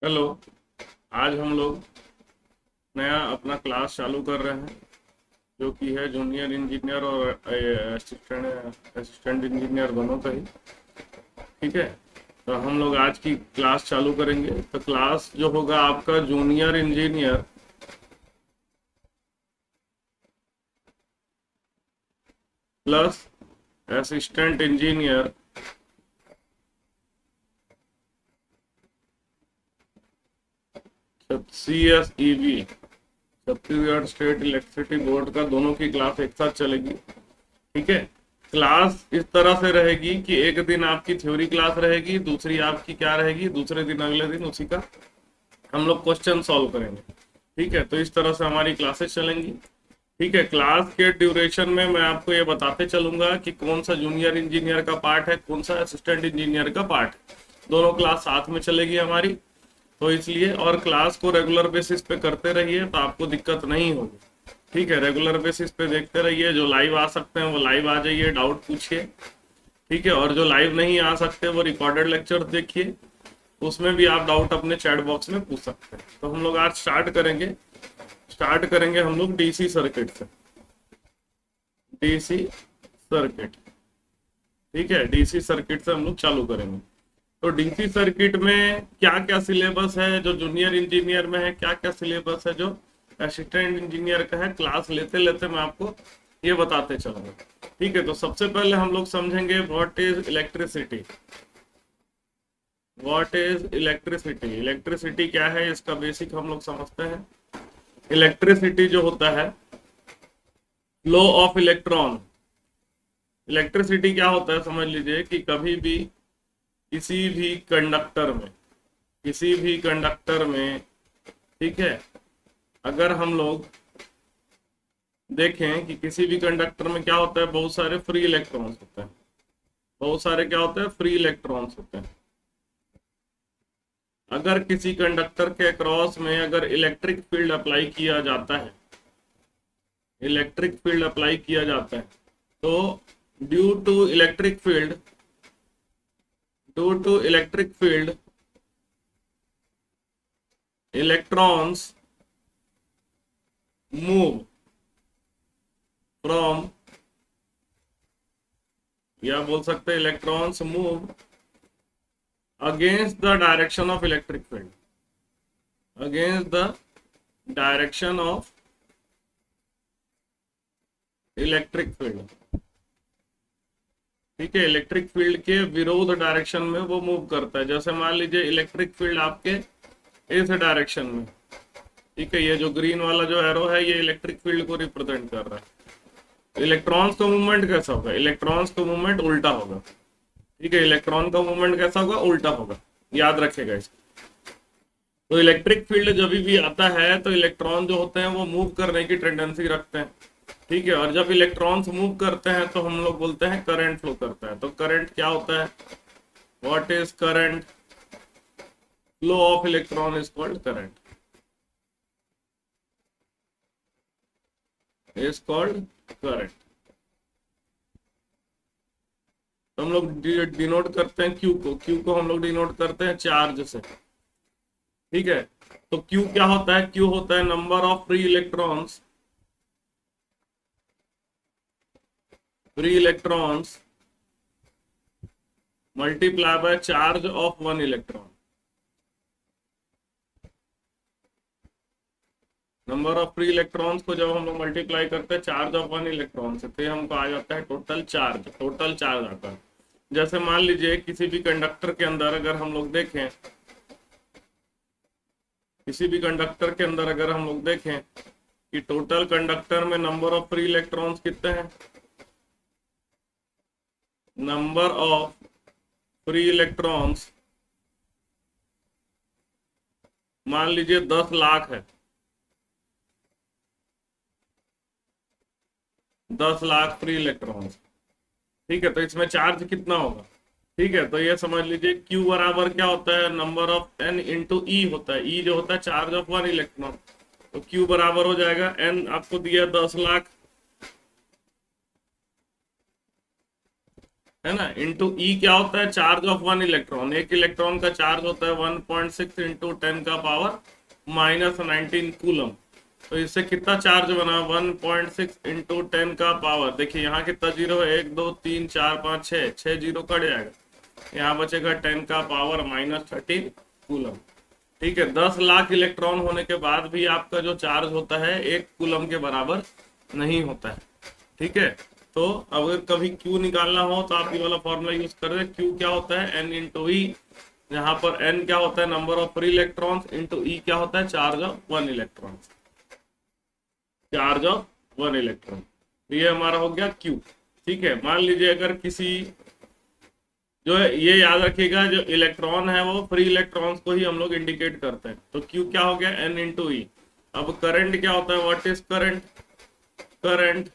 Hello. आज हम लोग नया अपना क्लास चालू कर रहे हैं जो कि है जूनियर इंजीनियर और असिस्टेंट असिस्टेंट इंजीनियर दोनों का ही। ठीक है। तो हम लोग आज की क्लास चालू करेंगे। तो क्लास जो होगा आपका junior engineer plus assistant engineer CSEB, Chhattisgarh state electricity board का, दोनों की क्लास एक साथ चलेगी। ठीक है। क्लास इस तरह से रहेगी कि एक दिन आपकी थ्योरी क्लास रहेगी, दूसरी आपकी क्या रहेगी, दूसरे दिन अगले दिन उसी का हम लोग क्वेश्चन सॉल्व करेंगे। ठीक है। तो इस तरह से हमारी क्लासेस चलेंगी। ठीक है। क्लास के ड्यूरेशन में मैं आपको ये बताते चलूंगा कि कौन सा जूनियर इंजीनियर का पार्ट है, कौन सा असिस्टेंट इंजीनियर का पार्ट है। दोनों क्लास साथ में चलेगी हमारी। तो इसलिए और क्लास को रेगुलर बेसिस पे करते रहिए तो आपको दिक्कत नहीं होगी। ठीक है। रेगुलर बेसिस पे देखते रहिए, जो लाइव आ सकते हैं वो लाइव आ जाइए, डाउट पूछिए। ठीक है। और जो लाइव नहीं आ सकते वो रिकॉर्डेड लेक्चर देखिए, उसमें भी आप डाउट अपने चैट बॉक्स में पूछ सकते हैं। तो हम लोग आज स्टार्ट करेंगे हम लोग डीसी सर्किट से। DC circuit. ठीक है। डीसी सर्किट से हम लोग चालू करेंगे। तो डीसी सर्किट में क्या क्या सिलेबस है जो जूनियर इंजीनियर में है, क्या क्या सिलेबस है जो असिस्टेंट इंजीनियर का है, क्लास लेते लेते मैं आपको ये बताते चलूंगा। ठीक है। तो सबसे पहले हम लोग समझेंगे what is electricity. What is electricity, electricity क्या है इसका बेसिक हम लोग समझते हैं। इलेक्ट्रिसिटी जो होता है, फ्लो ऑफ इलेक्ट्रॉन। इलेक्ट्रिसिटी क्या होता है समझ लीजिए कि कभी भी किसी भी कंडक्टर में, किसी भी कंडक्टर में, ठीक है, अगर हम लोग देखें कि किसी भी कंडक्टर में क्या होता है, बहुत सारे फ्री इलेक्ट्रॉन्स होते हैं। बहुत सारे क्या होते हैं, फ्री इलेक्ट्रॉन्स होते हैं। अगर किसी कंडक्टर के अक्रॉस में अगर इलेक्ट्रिक फील्ड अप्लाई किया जाता है, इलेक्ट्रिक फील्ड अप्लाई किया जाता है, तो due to electric field, due to electric field electrons move from, या बोल सकते हैं electrons move against the direction of electric field, against the direction of electric field. ठीक है। इलेक्ट्रिक फील्ड के विरोध डायरेक्शन में वो मूव करता है। जैसे मान लीजिए इलेक्ट्रिक फील्ड आपके इस डायरेक्शन में, ठीक है, ये जो ग्रीन वाला जो एरो है ये इलेक्ट्रिक फील्ड को रिप्रेजेंट कर रहा है। इलेक्ट्रॉन्स का मूवमेंट कैसा होगा, इलेक्ट्रॉन्स का मूवमेंट उल्टा होगा। ठीक है। इलेक्ट्रॉन का मूवमेंट कैसा होगा, उल्टा होगा, याद रखेगा इसको। तो इलेक्ट्रिक फील्ड जब भी आता है तो इलेक्ट्रॉन जो होते हैं वो मूव करने की टेंडेंसी रखते हैं। ठीक है। और जब इलेक्ट्रॉन्स मूव करते हैं तो हम लोग बोलते हैं करंट फ्लो करता है। तो करंट क्या होता है, what is current, flow of electron is called current, is called current. तो हम लोग डिनोट करते हैं क्यू को, क्यू को हम लोग डिनोट करते हैं चार्ज से। ठीक है। तो क्यू क्या होता है, क्यू होता है number of free electrons, free electrons multiply by charge of one electron. Number of free electrons को जब हम लोग मल्टीप्लाई करते हैं चार्ज ऑफ वन इलेक्ट्रॉन से, तो ये हमको आ जाता है टोटल चार्ज, टोटल चार्ज आता है। जैसे मान लीजिए किसी भी कंडक्टर के अंदर अगर हम लोग देखें, किसी भी कंडक्टर के अंदर अगर हम लोग देखें कि टोटल कंडक्टर में नंबर ऑफ फ्री इलेक्ट्रॉन्स कितने हैं, नंबर ऑफ फ्री इलेक्ट्रॉन्स मान लीजिए 10 लाख है, 10 लाख फ्री इलेक्ट्रॉन्स। ठीक है। तो इसमें चार्ज कितना होगा, ठीक है। तो ये समझ लीजिए Q बराबर क्या होता है, नंबर ऑफ N इंटू ई होता है। ई जो होता है चार्ज ऑफ वन इलेक्ट्रॉन। तो Q बराबर हो जाएगा N, आपको दिया 10 लाख, है ना, इंटू ई क्या होता है, चार्ज ऑफ वन इलेक्ट्रॉन, एक इलेक्ट्रॉन का चार्ज होता है 1.6 इंटू 10 का पावर -19 कूलम। तो इससे कितना चार्ज बना, 1.6 इंटू 10 का पावर, देखिए यहाँ कितना जीरो है, 1 2 3 4 5 6, 6 जीरो कट जाएगा, यहाँ बचेगा 10 का पावर -13 कूलम। ठीक है, 10 लाख इलेक्ट्रॉन होने के बाद भी आपका जो चार्ज होता है 1 कूलम के बराबर नहीं होता है। ठीक है, तो अगर कभी Q निकालना हो तो आप ये वाला फॉर्मूला यूज करें। Q क्या होता है, N इंटू ई, यहाँ पर N क्या होता है, number of free electrons, into E क्या होता है, charge of one electron, charge of one electron. ये हमारा हो गया Q। ठीक है, मान लीजिए अगर किसी, जो है ये याद रखिएगा, जो इलेक्ट्रॉन है वो फ्री इलेक्ट्रॉन्स को ही हम लोग इंडिकेट करते हैं। तो Q क्या हो गया, N इंटू ई। अब करंट क्या होता है, what is current, current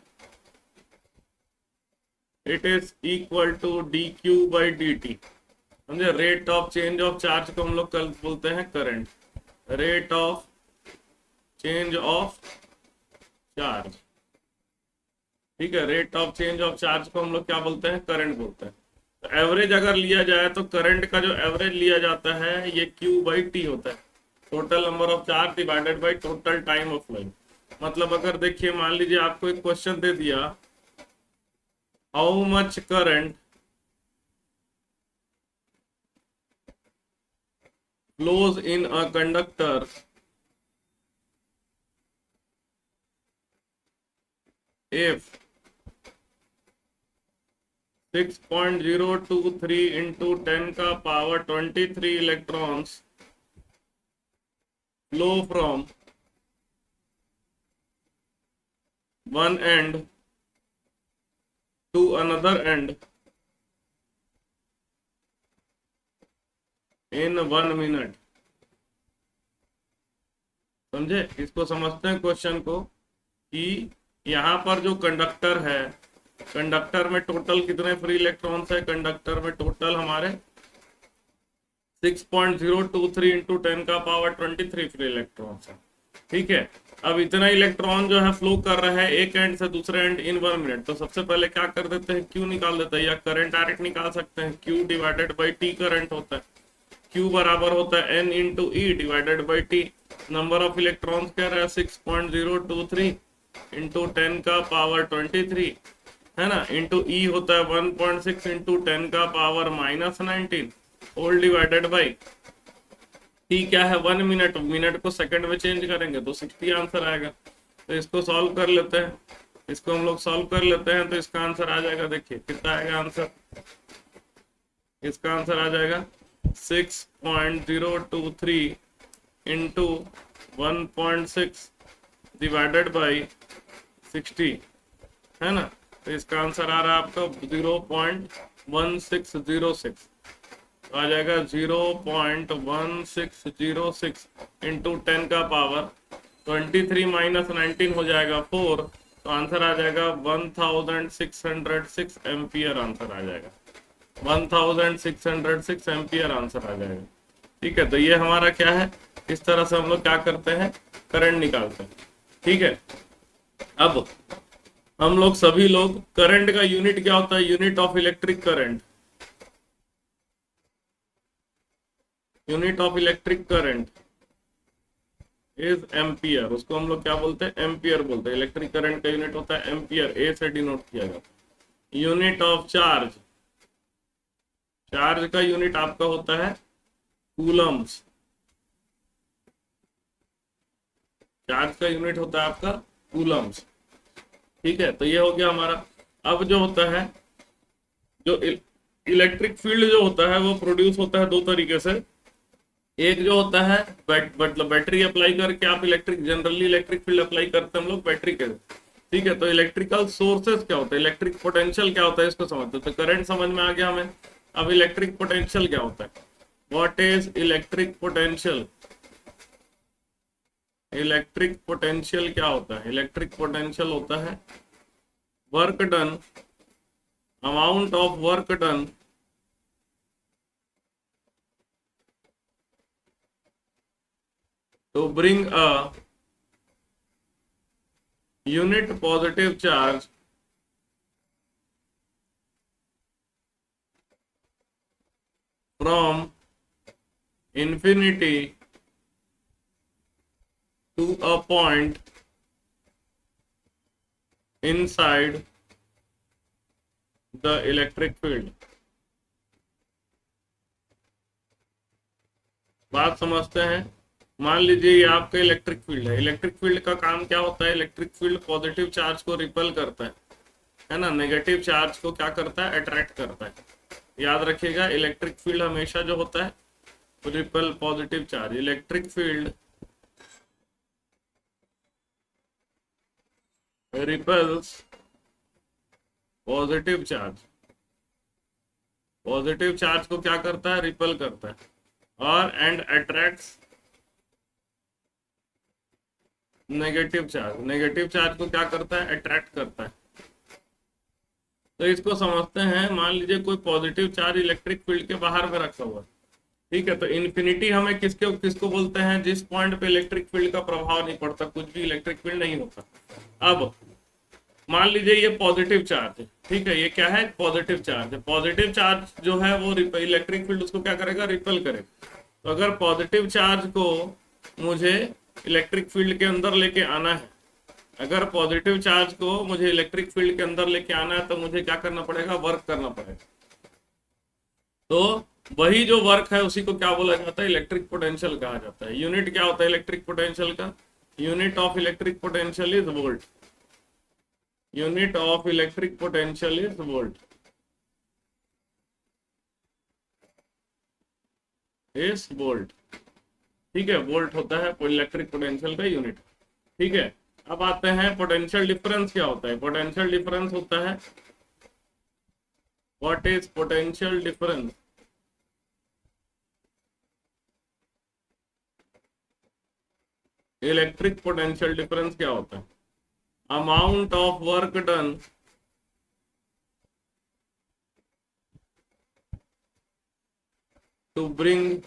it is equal to D Q by D T. समझे, rate of change of charge को हम लोग कल बोलते हैं current, rate of change of charge. ठीक है, rate of change of charge को हम लोग क्या बोलते हैं, करंट बोलते हैं। तो एवरेज अगर लिया जाए तो करंट का जो एवरेज लिया जाता है ये Q बाई टी होता है, total number of charge divided by total time of flowing. मतलब अगर देखिए, मान लीजिए आपको एक क्वेश्चन दे दिया, how much current flows in a conductor if 6.023 into 10 का power 23 electrons flow from one end to another end in 1 minute। समझे, इसको समझते हैं क्वेश्चन को, कि यहाँ पर जो कंडक्टर है, कंडक्टर में टोटल कितने फ्री इलेक्ट्रॉन्स है, कंडक्टर में टोटल हमारे 6.023 इंटू 10 का पावर 23 फ्री इलेक्ट्रॉन्स है। ठीक है, अब इतना इलेक्ट्रॉन जो है फ्लो कर रहा है एक एंड से दूसरे एंड इन 1 मिनट। तो सबसे पहले क्या कर देते हैं, Q निकाल देते हैं, या करंट डायरेक्ट निकाल सकते हैं, Q divided by T current होता है। Q बराबर होता है N into E divided by T. Number of electrons कह रहा है 6.023 इंटू 10 का पावर 23, है ना, इंटू ई होता है 1.6 इंटू 10 का power -19 whole divided by T क्या है 1 मिनट, मिनट को सेकंड में चेंज करेंगे तो 60 आंसर आएगा। तो इसको सॉल्व कर लेते हैं, इसको हम लोग सॉल्व कर लेते हैं, तो इसका आंसर आ जाएगा, देखिए कितना आएगा आंसर, इसका आंसर आ जाएगा 6.023 इंटू 1.6 डिवाइडेड बाई 60, है ना। तो इसका आंसर आ रहा है आपका 0.1606, तो आ जाएगा 0.1606 इंटू 10 का पावर 23 -19 हो जाएगा 4, तो आंसर आ जाएगा 1606 एम्पियर आंसर आ जाएगा, 1606 एम्पियर आंसर आ जाएगा। ठीक है, तो ये हमारा क्या है, इस तरह से हम लोग क्या करते हैं, करंट निकालते हैं। ठीक है, अब हम लोग सभी लोग, करंट का यूनिट क्या होता है, unit of electric current, unit of electric current is ampere, उसको हम लोग क्या बोलते हैं, एम्पियर बोलते हैं। इलेक्ट्रिक करंट का यूनिट होता है एम्पियर, ए से डिनोट किया जाता है। यूनिट ऑफ चार्ज, चार्ज का यूनिट आपका होता है कूलम्स, चार्ज का यूनिट होता है आपका कूलम्स। ठीक है, तो ये हो गया हमारा। अब जो होता है, जो इलेक्ट्रिक फील्ड जो होता है वो प्रोड्यूस होता है दो तरीके से। एक जो होता है मतलब बैटरी अप्लाई करके आप electric, generally electric field apply करते हैं हम लोग बैटरी के। ठीक है, तो इलेक्ट्रिकल सोर्सेस क्या होता है, इलेक्ट्रिक पोटेंशियल क्या होता है, इसको समझते हैं। तो करंट समझ में आ गया हमें, अब इलेक्ट्रिक पोटेंशियल क्या होता है, what is electric potential. Electric potential क्या होता है, इलेक्ट्रिक पोटेंशियल होता है work done, amount of work done to bring a unit positive charge from infinity to a point inside the electric field। बात समझते हैं। मान लीजिए ये आपका इलेक्ट्रिक फील्ड है। इलेक्ट्रिक फील्ड का काम क्या होता है? इलेक्ट्रिक फील्ड पॉजिटिव चार्ज को रिपेल करता है ना, नेगेटिव चार्ज को क्या करता है? अट्रैक्ट करता है। याद रखिएगा, इलेक्ट्रिक फील्ड हमेशा जो होता है repel positive charge. Electric field repels positive charge. Positive charge को क्या करता है? रिपेल करता है। और and attracts negative charge. Negative charge को क्या करता है? अट्रैक्ट करता है। तो इसको समझते हैं। मान लीजिए कोई पॉजिटिव चार्ज इलेक्ट्रिक फील्ड के बाहर में रखा हुआ है, ठीक है। तो इन्फिनिटी हमें किसको बोलते हैं? जिस पॉइंट पे इलेक्ट्रिक फील्ड का प्रभाव नहीं पड़ता, कुछ भी इलेक्ट्रिक फील्ड नहीं होता। अब मान लीजिए ये पॉजिटिव चार्ज है, ठीक है। ये क्या है? पॉजिटिव चार्ज है। पॉजिटिव चार्ज जो है वो इलेक्ट्रिक फील्ड उसको क्या करेगा? रिपेल करेगा। तो अगर पॉजिटिव चार्ज को मुझे इलेक्ट्रिक फील्ड के अंदर लेके आना है, अगर पॉजिटिव चार्ज को मुझे इलेक्ट्रिक फील्ड के अंदर लेके आना है, तो मुझे क्या करना पड़ेगा? वर्क करना पड़ेगा। तो वही जो वर्क है उसी को क्या बोला जाता है? इलेक्ट्रिक पोटेंशियल कहा जाता है। यूनिट क्या होता है इलेक्ट्रिक पोटेंशियल का? Unit of electric potential is volt. Unit of electric potential is volt. Is volt, ठीक है। वोल्ट होता है इलेक्ट्रिक पोटेंशियल का यूनिट, ठीक है। अब आते हैं पोटेंशियल डिफरेंस क्या होता है? पोटेंशियल डिफरेंस होता है, what is potential difference? Electric potential difference क्या होता है? Amount of work done to bring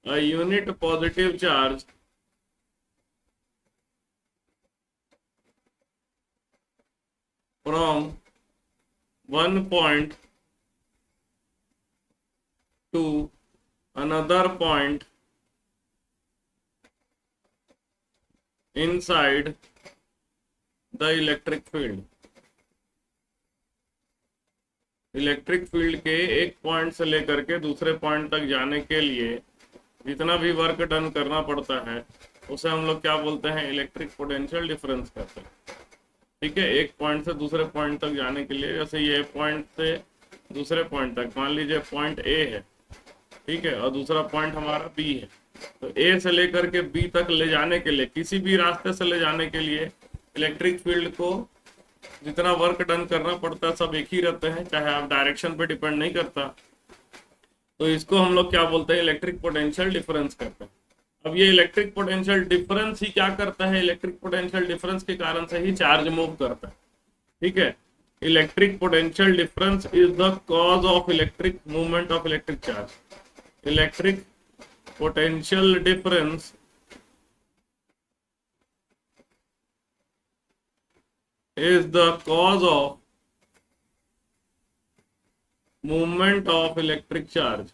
a unit positive charge from one point to another point inside the electric field। Electric field के एक point से लेकर के दूसरे पॉइंट तक जाने के लिए जितना भी वर्क डन करना पड़ता है उसे हम लोग क्या बोलते हैं? इलेक्ट्रिक पोटेंशियल डिफरेंस कहते हैं, ठीक है। एक पॉइंट से दूसरे पॉइंट तक जाने के लिए, जैसे ये पॉइंट से दूसरे पॉइंट तक, मान लीजिए पॉइंट ए है, ठीक है, और दूसरा पॉइंट हमारा बी है। तो ए से लेकर के बी तक ले जाने के लिए, किसी भी रास्ते से ले जाने के लिए इलेक्ट्रिक फील्ड को जितना वर्क डन करना पड़ता है सब एक ही रहते हैं, चाहे आप डायरेक्शन पे डिपेंड नहीं करता। तो इसको हम लोग क्या बोलते हैं? इलेक्ट्रिक पोटेंशियल डिफरेंस करते हैं। अब ये इलेक्ट्रिक पोटेंशियल डिफरेंस ही क्या करता है? इलेक्ट्रिक पोटेंशियल डिफरेंस के कारण से ही चार्ज मूव करता है, ठीक है। Electric potential difference is the cause of electric movement of electric charge. Electric potential difference is the cause of movement of electric charge।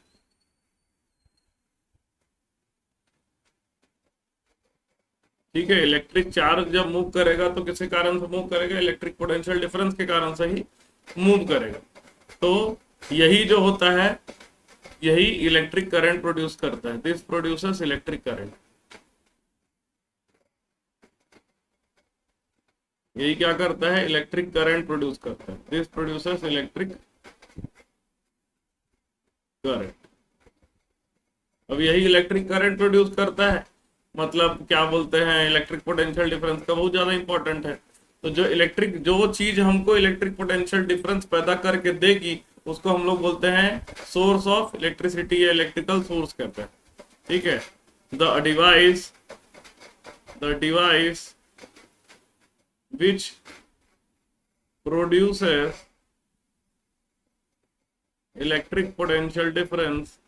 ठीक है, इलेक्ट्रिक चार्ज जब मूव करेगा तो किसी कारण से मूव करेगा? इलेक्ट्रिक पोटेंशियल डिफरेंस के कारण से ही मूव करेगा। तो यही जो होता है यही इलेक्ट्रिक करंट प्रोड्यूस करता है। This produces electric current. यही क्या करता है? इलेक्ट्रिक करंट प्रोड्यूस करता है। This produces electric current. अब यही इलेक्ट्रिक करंट प्रोड्यूस करता है, मतलब क्या बोलते हैं? इलेक्ट्रिक पोटेंशियल डिफरेंस का बहुत ज्यादा इंपॉर्टेंट है। तो जो चीज हमको इलेक्ट्रिक पोटेंशियल डिफरेंस पैदा करके देगी उसको हम लोग बोलते हैं सोर्स ऑफ इलेक्ट्रिसिटी या इलेक्ट्रिकल सोर्स कहते हैं, ठीक है। The device which produces electric potential difference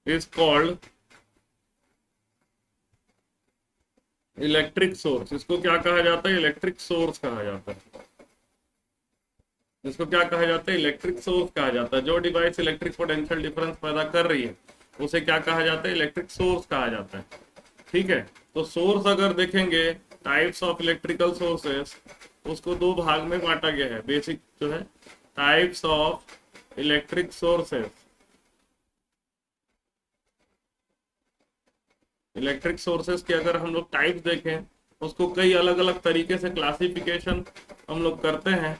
is called electric source, इसको क्या कहा जाता है? इलेक्ट्रिक सोर्स कहा जाता है। इसको क्या कहा जाता है? इलेक्ट्रिक सोर्स कहा जाता है। जो डिवाइस इलेक्ट्रिक पोटेंशियल डिफरेंस पैदा कर रही है उसे क्या कहा जाता है? इलेक्ट्रिक सोर्स कहा जाता है। ठीक है, तो सोर्स अगर देखेंगे, टाइप्स ऑफ इलेक्ट्रिकल सोर्सेस, उसको दो भाग में बांटा गया है। बेसिक जो है types of electric sources, electric sources के अगर हम लोग टाइप्स देखें, उसको कई अलग अलग तरीके से क्लासिफिकेशन हम लोग करते हैं।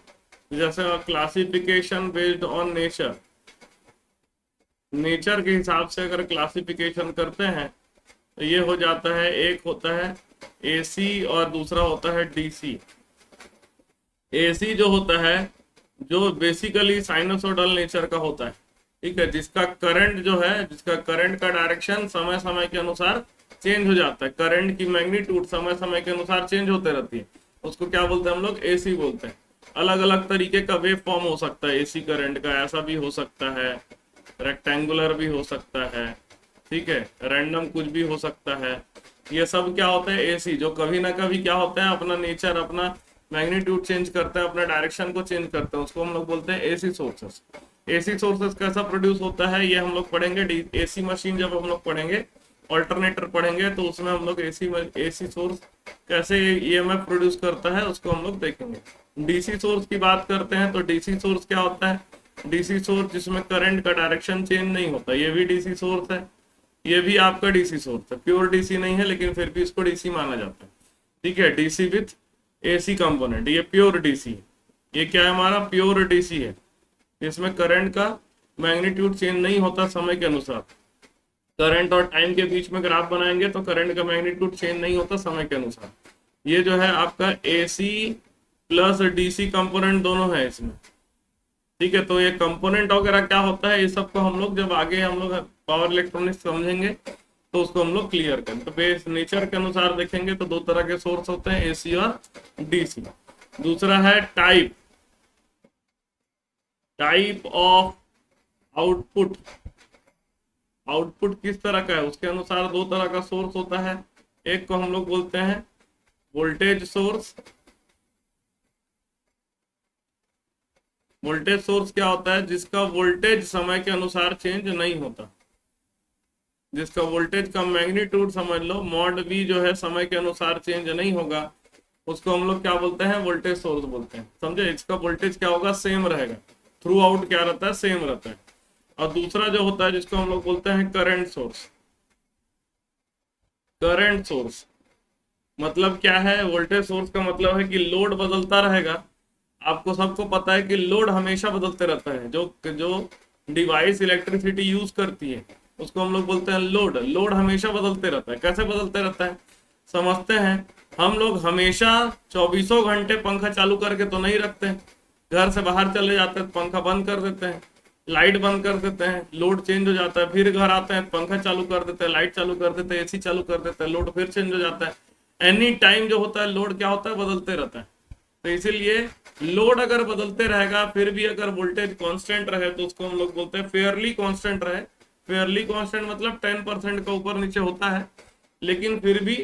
जैसे classification based on nature, nature के हिसाब से अगर क्लासिफिकेशन करते हैं तो ये हो जाता है, एक होता है एसी और दूसरा होता है डीसी। एसी जो होता है, जो बेसिकली साइनसोइडल नेचर का होता है, ठीक है, जिसका करंट जो है, जिसका करंट का डायरेक्शन समय समय के अनुसार चेंज हो जाता है, करंट की मैग्नीट्यूड समय समय के अनुसार चेंज होते रहती है, उसको क्या बोलते हैं हम लोग? एसी बोलते हैं। अलग अलग तरीके का वेव फॉर्म हो सकता है एसी करंट का, ऐसा भी हो सकता है, रेक्टेंगुलर भी हो सकता है, ठीक है, रैंडम कुछ भी हो सकता है। ये सब क्या होता है? एसी, जो कभी ना कभी क्या होता है, अपना नेचर, अपना मैग्नीट्यूड चेंज करते हैं, अपना डायरेक्शन को चेंज करते हैं, उसको हम लोग बोलते हैं एसी सोर्सेस। एसी सोर्सेस कैसा प्रोड्यूस होता है ये हम लोग पढ़ेंगे। एसी मशीन जब हम लोग पढ़ेंगे, ऑल्टरनेटर पढ़ेंगे, तो उसमें हम लोग एसी सोर्स कैसे ईएमएफ प्रोड्यूस करता है उसको हम लोग देखेंगे। डीसी सोर्स की बात करते हैं तो डीसी सोर्स क्या होता है? डीसी सोर्स जिसमें करंट का डायरेक्शन चेंज नहीं होता, ये भी डीसी सोर्स है। ये भी आपका डीसी सोर्स है, प्योर डीसी नहीं है लेकिन फिर भी इसको डीसी माना जाता है। ठीक है, डीसी विथ एसी कंपोनेंट, ये प्योर डीसी है। ये क्या है? हमारा प्योर डीसी है, इसमें करंट का मैग्नीट्यूड चेंज नहीं होता समय के अनुसार। करंट और टाइम के बीच में ग्राफ बनाएंगे तो करंट का मैग्नीट्यूड चेंज नहीं होता समय के अनुसार। ये जो है आपका एसी प्लस डीसी कंपोनेंट दोनों है इसमें। ठीक है, तो ये कंपोनेंट वगैरह क्या होता है, ये सबको हम लोग जब आगे हम लोग पावर इलेक्ट्रॉनिक्स समझेंगे तो उसको हम लोग क्लियर करें। तो बेस नेचर के अनुसार देखेंगे तो दो तरह के सोर्स होते हैं, एसी और डीसी। दूसरा है type, type of output. Output किस तरह का है उसके अनुसार दो तरह का सोर्स होता है। एक को हम लोग बोलते हैं वोल्टेज सोर्स। वोल्टेज सोर्स क्या होता है? जिसका वोल्टेज समय के अनुसार चेंज नहीं होता, जिसका वोल्टेज का मैग्नीट्यूड समझ लो मॉड वी जो है समय के अनुसार चेंज नहीं होगा, उसको हम लोग क्या बोलते हैं? वोल्टेज सोर्स बोलते हैं। समझे? इसका वोल्टेज क्या होगा? सेम रहेगा, थ्रू आउट क्या रहता है? सेम रहता है। और दूसरा जो होता है जिसको हम लोग बोलते हैं करंट सोर्स। करंट सोर्स मतलब क्या है? वोल्टेज सोर्स का मतलब है कि लोड बदलता रहेगा। आपको सबको पता है कि लोड हमेशा बदलते रहता है। जो जो डिवाइस इलेक्ट्रिसिटी यूज करती है उसको हम लोग बोलते हैं लोड। लोड हमेशा बदलते रहता है। कैसे बदलते रहता है समझते हैं। हम लोग हमेशा 24 घंटे पंखा चालू करके तो नहीं रखते, घर से बाहर चले जाते हैं पंखा बंद कर देते हैं, लाइट बंद कर देते हैं, लोड चेंज हो जाता है, फिर घर आते हैं पंखा चालू कर देते हैं, लाइट चालू कर देते हैं, एसी चालू कर देते हैं, लोड फिर चेंज हो जाता है। एनी टाइम जो होता है लोड क्या होता है? बदलते रहता है। तो इसीलिए लोड अगर बदलते रहेगा फिर भी अगर वोल्टेज कांस्टेंट रहे तो उसको हम लोग बोलते हैं फेयरली कांस्टेंट रहे। फेयरली कांस्टेंट मतलब 10% का ऊपर नीचे होता है, लेकिन फिर भी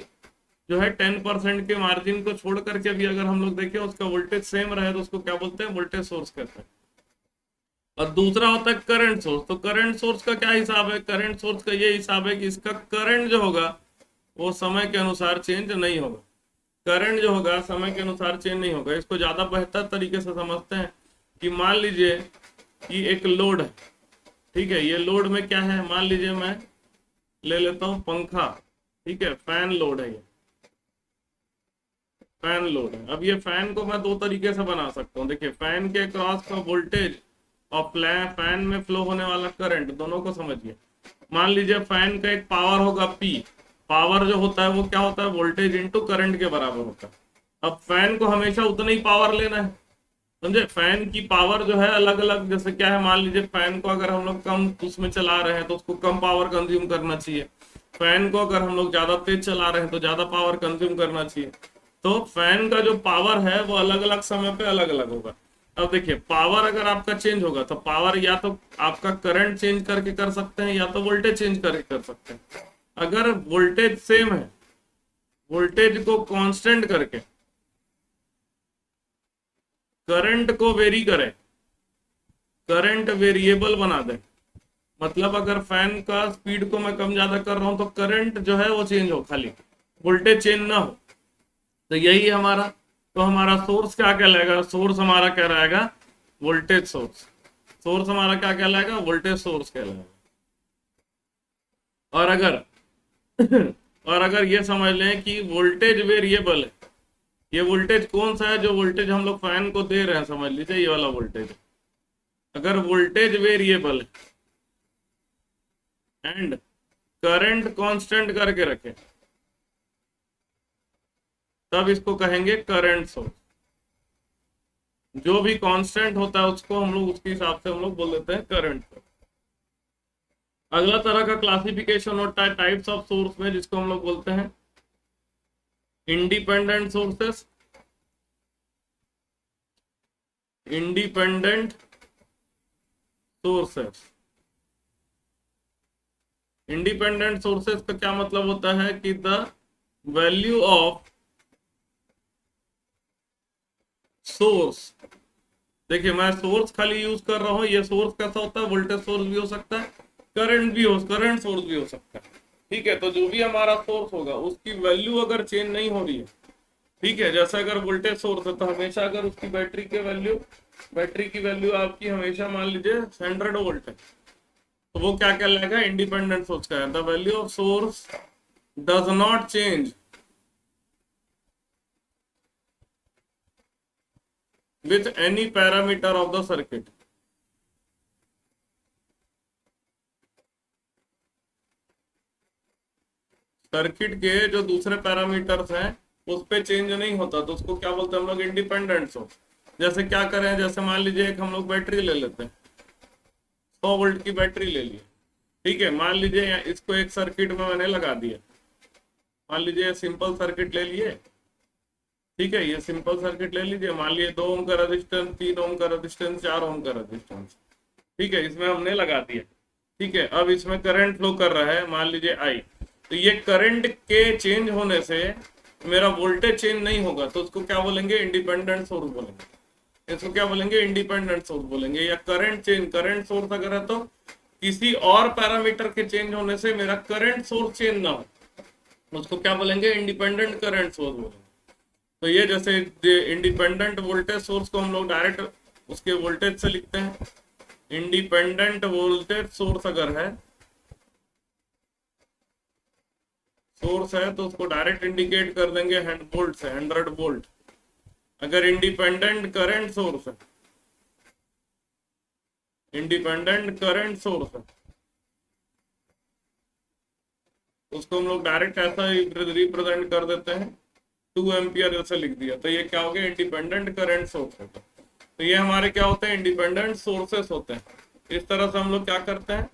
जो है 10% के मार्जिन को छोड़ करके भी अगर हम लोग देखें उसका वोल्टेज सेम रहे तो उसको क्या बोलते हैं? वोल्टेज सोर्स कहते हैं। और दूसरा होता है करंट सोर्स। तो करंट सोर्स का क्या हिसाब है? करंट सोर्स का ये हिसाब है कि इसका करंट जो होगा वो समय के अनुसार चेंज नहीं होगा। करंट जो होगा समय के अनुसार चेंज नहीं होगा। इसको ज्यादा बेहतर तरीके से समझते हैं कि मान लीजिए कि एक लोड है, ठीक है, ये लोड में क्या है? मान लीजिए मैं ले लेता हूं पंखा, ठीक है, फैन लोड है, ये फैन लोड है। अब ये फैन को मैं दो तरीके से बना सकता हूँ। देखिए, फैन के क्रॉस का वोल्टेज और फैन में फ्लो होने वाला करंट दोनों को समझिए। मान लीजिए फैन का एक पावर होगा P। पावर जो होता है वो क्या होता है? वोल्टेज इंटू करंट के बराबर होता है। अब फैन को हमेशा उतना ही पावर लेना है, समझे? फैन की पावर जो है अलग अलग, जैसे क्या है, मान लीजिए फैन को अगर हम लोग कम उसमें चला रहे हैं तो उसको कम पावर कंज्यूम करना चाहिए। फैन को अगर हम लोग ज्यादा तेज चला रहे हैं तो ज्यादा पावर कंज्यूम करना चाहिए। तो फैन का जो पावर है वो अलग अलग समय पे अलग अलग होगा। अब देखिए, पावर अगर आपका चेंज होगा तो पावर या तो आपका करंट चेंज करके कर सकते हैं या तो वोल्टेज चेंज करके कर सकते हैं। अगर वोल्टेज सेम है, वोल्टेज को कांस्टेंट करके करंट को वेरी करे, करंट वेरिएबल बना दे। मतलब अगर फैन का स्पीड को मैं कम ज्यादा कर रहा हूं तो करंट जो है वो चेंज हो, खाली वोल्टेज चेंज ना हो। तो यही हमारा, तो हमारा सोर्स क्या कहलाएगा, सोर्स हमारा क्या रहेगा, वोल्टेज सोर्स। सोर्स हमारा क्या कहलाएगा, वोल्टेज सोर्स कहलाएगा। और अगर और अगर ये समझ लें कि वोल्टेज वेरिएबल है, ये वोल्टेज कौन सा है, जो वोल्टेज हम लोग फैन को दे रहे हैं, समझ लीजिए ये वाला वोल्टेज। अगर वोल्टेज वेरिएबल है एंड करंट कांस्टेंट करके रखे, तब इसको कहेंगे करंट सोर्स। जो भी कांस्टेंट होता है उसको हम लोग उसके हिसाब से हम लोग बोल देते हैं करंट सोर्स। अगला तरह का क्लासिफिकेशन होता है टाइप्स ऑफ सोर्स में, जिसको हम लोग बोलते हैं independent sources, independent sources. Independent sources का क्या मतलब होता है कि द वैल्यू ऑफ सोर्स, देखिए मैं सोर्स खाली यूज कर रहा हूं, ये सोर्स कैसा होता है, वोल्टेज सोर्स भी हो सकता है, करंट सोर्स भी हो सकता है। ठीक है, तो जो भी हमारा सोर्स होगा उसकी वैल्यू अगर चेंज नहीं हो रही है, ठीक है, जैसे अगर वोल्टेज सोर्स है तो हमेशा अगर उसकी बैटरी की वैल्यू आपकी हमेशा मान लीजिए 100 वोल्ट है, तो वो क्या कहलाएगा, इंडिपेंडेंट सोर्स का। The value of source does not change with any parameter of the circuit. Circuit के जो दूसरे पैरामीटर्स हैं उस पे चेंज नहीं होता, तो उसको क्या बोलते हैं हम लोग, इंडिपेंडेंट सोर्स। जैसे क्या करें, जैसे मान लीजिए एक हम लोग बैटरी ले लेते हैं, 100 वोल्ट की बैटरी ले ली, ठीक है, मान लीजिए इसको एक सर्किट में मैंने लगा दिया, मान लीजिए सिंपल सर्किट ले लिए, ठीक है, ये सिंपल सर्किट ले लीजिए, मान लीजिए 2 ओम का रेजिस्टेंस, 3 ओम का रेजिस्टेंस, 4 ओम का रेजिस्टेंस, ठीक है, इसमें हमने लगा दिया, ठीक है। अब इसमें करंट फ्लो कर रहा है, मान लीजिए आई, तो ये करंट के चेंज होने से मेरा वोल्टेज चेंज नहीं होगा, तो उसको क्या बोलेंगे, इंडिपेंडेंट सोर्स बोलेंगे। इसको क्या बोलेंगे, इंडिपेंडेंट सोर्स बोलेंगे। या करंट सोर्स अगर है तो किसी और पैरामीटर के चेंज होने से मेरा करंट सोर्स चेंज ना हो, उसको क्या बोलेंगे, इंडिपेंडेंट करंट सोर्स बोलेंगे। तो ये जैसे इंडिपेंडेंट वोल्टेज सोर्स को हम लोग डायरेक्ट उसके वोल्टेज से लिखते हैं। इंडिपेंडेंट वोल्टेज सोर्स अगर है, सोर्स है तो उसको डायरेक्ट इंडिकेट कर देंगे वोल्ट से, 100 वोल्ट। अगर इंडिपेंडेंट करंट सोर्स है, इंडिपेंडेंट करंट सोर्स है, उसको हम लोग डायरेक्ट ऐसा रिप्रेजेंट कर देते हैं 2 एम्पियर जैसे लिख दिया, तो ये क्या हो गया, इंडिपेंडेंट करंट सोर्स होता है। तो ये हमारे क्या होते हैं, इंडिपेंडेंट सोर्सेस होते हैं। इस तरह से हम लोग क्या करते हैं,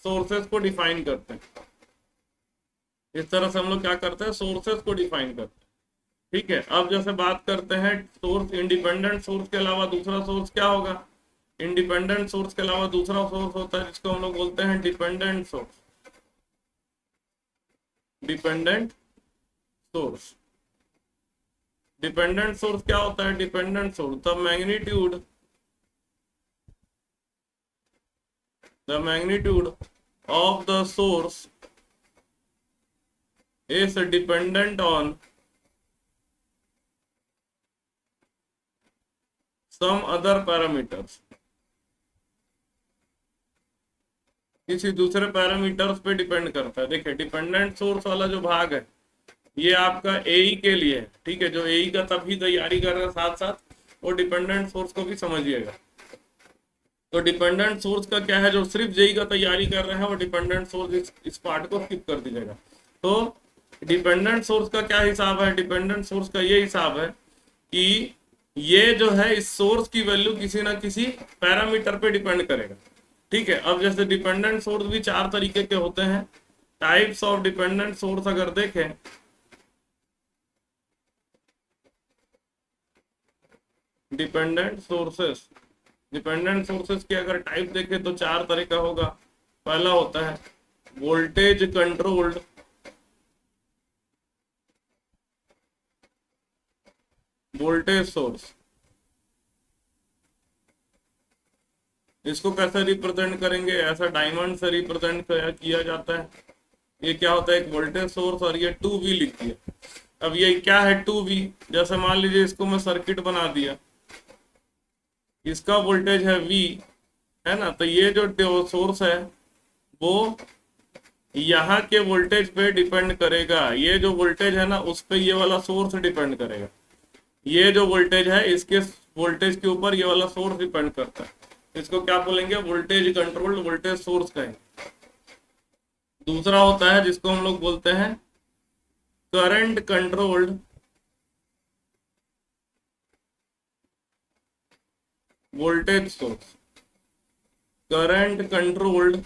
सोर्सेस को डिफाइन करते हैं। इस तरह से हम लोग क्या करते हैं, सोर्सेस को डिफाइन करते हैं, ठीक है। अब जैसे बात करते हैं सोर्स, इंडिपेंडेंट सोर्स के अलावा दूसरा सोर्स क्या होगा, इंडिपेंडेंट सोर्स के अलावा दूसरा सोर्स होता है जिसको हम लोग बोलते हैं dependent source. Dependent source, dependent source क्या होता है, dependent source the magnitude of the source is dependent on some other parameters, किसी दूसरे पैरामीटर्स पे डिपेंड करता है। देखिए डिपेंडेंट सोर्स वाला जो भाग है ये आपका एई के लिए है, ठीक है, जो एई का तभी तैयारी कर रहा है साथ साथ वो डिपेंडेंट सोर्स को भी समझिएगा। तो डिपेंडेंट सोर्स का क्या है, जो सिर्फ जेई का तैयारी कर रहे हैं वो डिपेंडेंट सोर्स इस पार्ट को स्किप कर दीजिएगा। तो डिपेंडेंट सोर्स का क्या हिसाब है, डिपेंडेंट सोर्स का ये हिसाब है कि ये जो है इस सोर्स की वैल्यू किसी ना किसी पैरामीटर पे डिपेंड करेगा, ठीक है। अब जैसे डिपेंडेंट सोर्स भी 4 तरीके के होते हैं। टाइप्स ऑफ डिपेंडेंट सोर्स अगर देखें, डिपेंडेंट सोर्सेस के अगर टाइप देखें तो 4 तरह का होगा। पहला होता है वोल्टेज कंट्रोल्ड वोल्टेज सोर्स, इसको कैसे रिप्रेजेंट करेंगे, ऐसा डायमंड से रिप्रेजेंट किया जाता है। ये क्या होता है, एक वोल्टेज सोर्स, और ये 2V लिख दिया। अब ये क्या है 2V, जैसे मान लीजिए इसको मैं सर्किट बना दिया, इसका वोल्टेज है V, है ना, तो ये जो सोर्स है वो यहाँ के वोल्टेज पे डिपेंड करेगा। ये जो वोल्टेज है ना उस पे ये वाला सोर्स डिपेंड करेगा। ये जो वोल्टेज है इसके वोल्टेज के ऊपर ये वाला सोर्स डिपेंड करता है। इसको क्या बोलेंगे, वोल्टेज कंट्रोल्ड वोल्टेज सोर्स कहेंगे। दूसरा होता है जिसको हम लोग बोलते हैं current controlled voltage source. Current controlled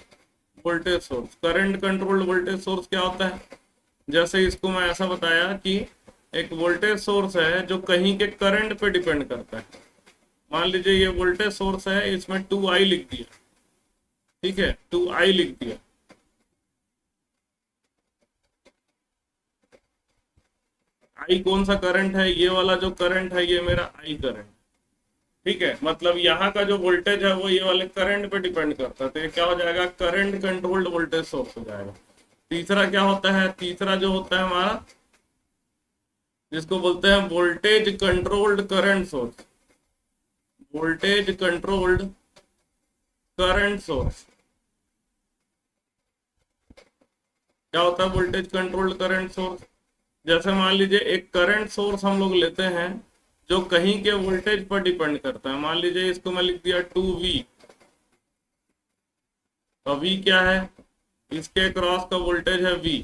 voltage source, current controlled voltage source क्या होता है, जैसे इसको मैं ऐसा बताया कि एक वोल्टेज सोर्स है जो कहीं के करंट पे डिपेंड करता है। मान लीजिए ये वोल्टेज सोर्स है, इसमें 2I लिख दिया, ठीक है, 2I लिख दिया। I कौन सा करंट है, ये वाला जो करंट है ये मेरा I करंट, ठीक है, मतलब यहाँ का जो वोल्टेज है वो ये वाले करंट पे डिपेंड करता है, तो ये क्या हो जाएगा, करंट कंट्रोल्ड वोल्टेज सोर्स हो जाएगा। तीसरा क्या होता है, तीसरा जो होता है हमारा जिसको बोलते हैं voltage controlled current source. Voltage controlled current source क्या होता है, वोल्टेज कंट्रोल्ड करंट सोर्स, जैसे मान लीजिए एक करंट सोर्स हम लोग लेते हैं जो कहीं के वोल्टेज पर डिपेंड करता है। मान लीजिए इसको मैं लिख दिया 2V, तो V क्या है, इसके क्रॉस का वोल्टेज है V।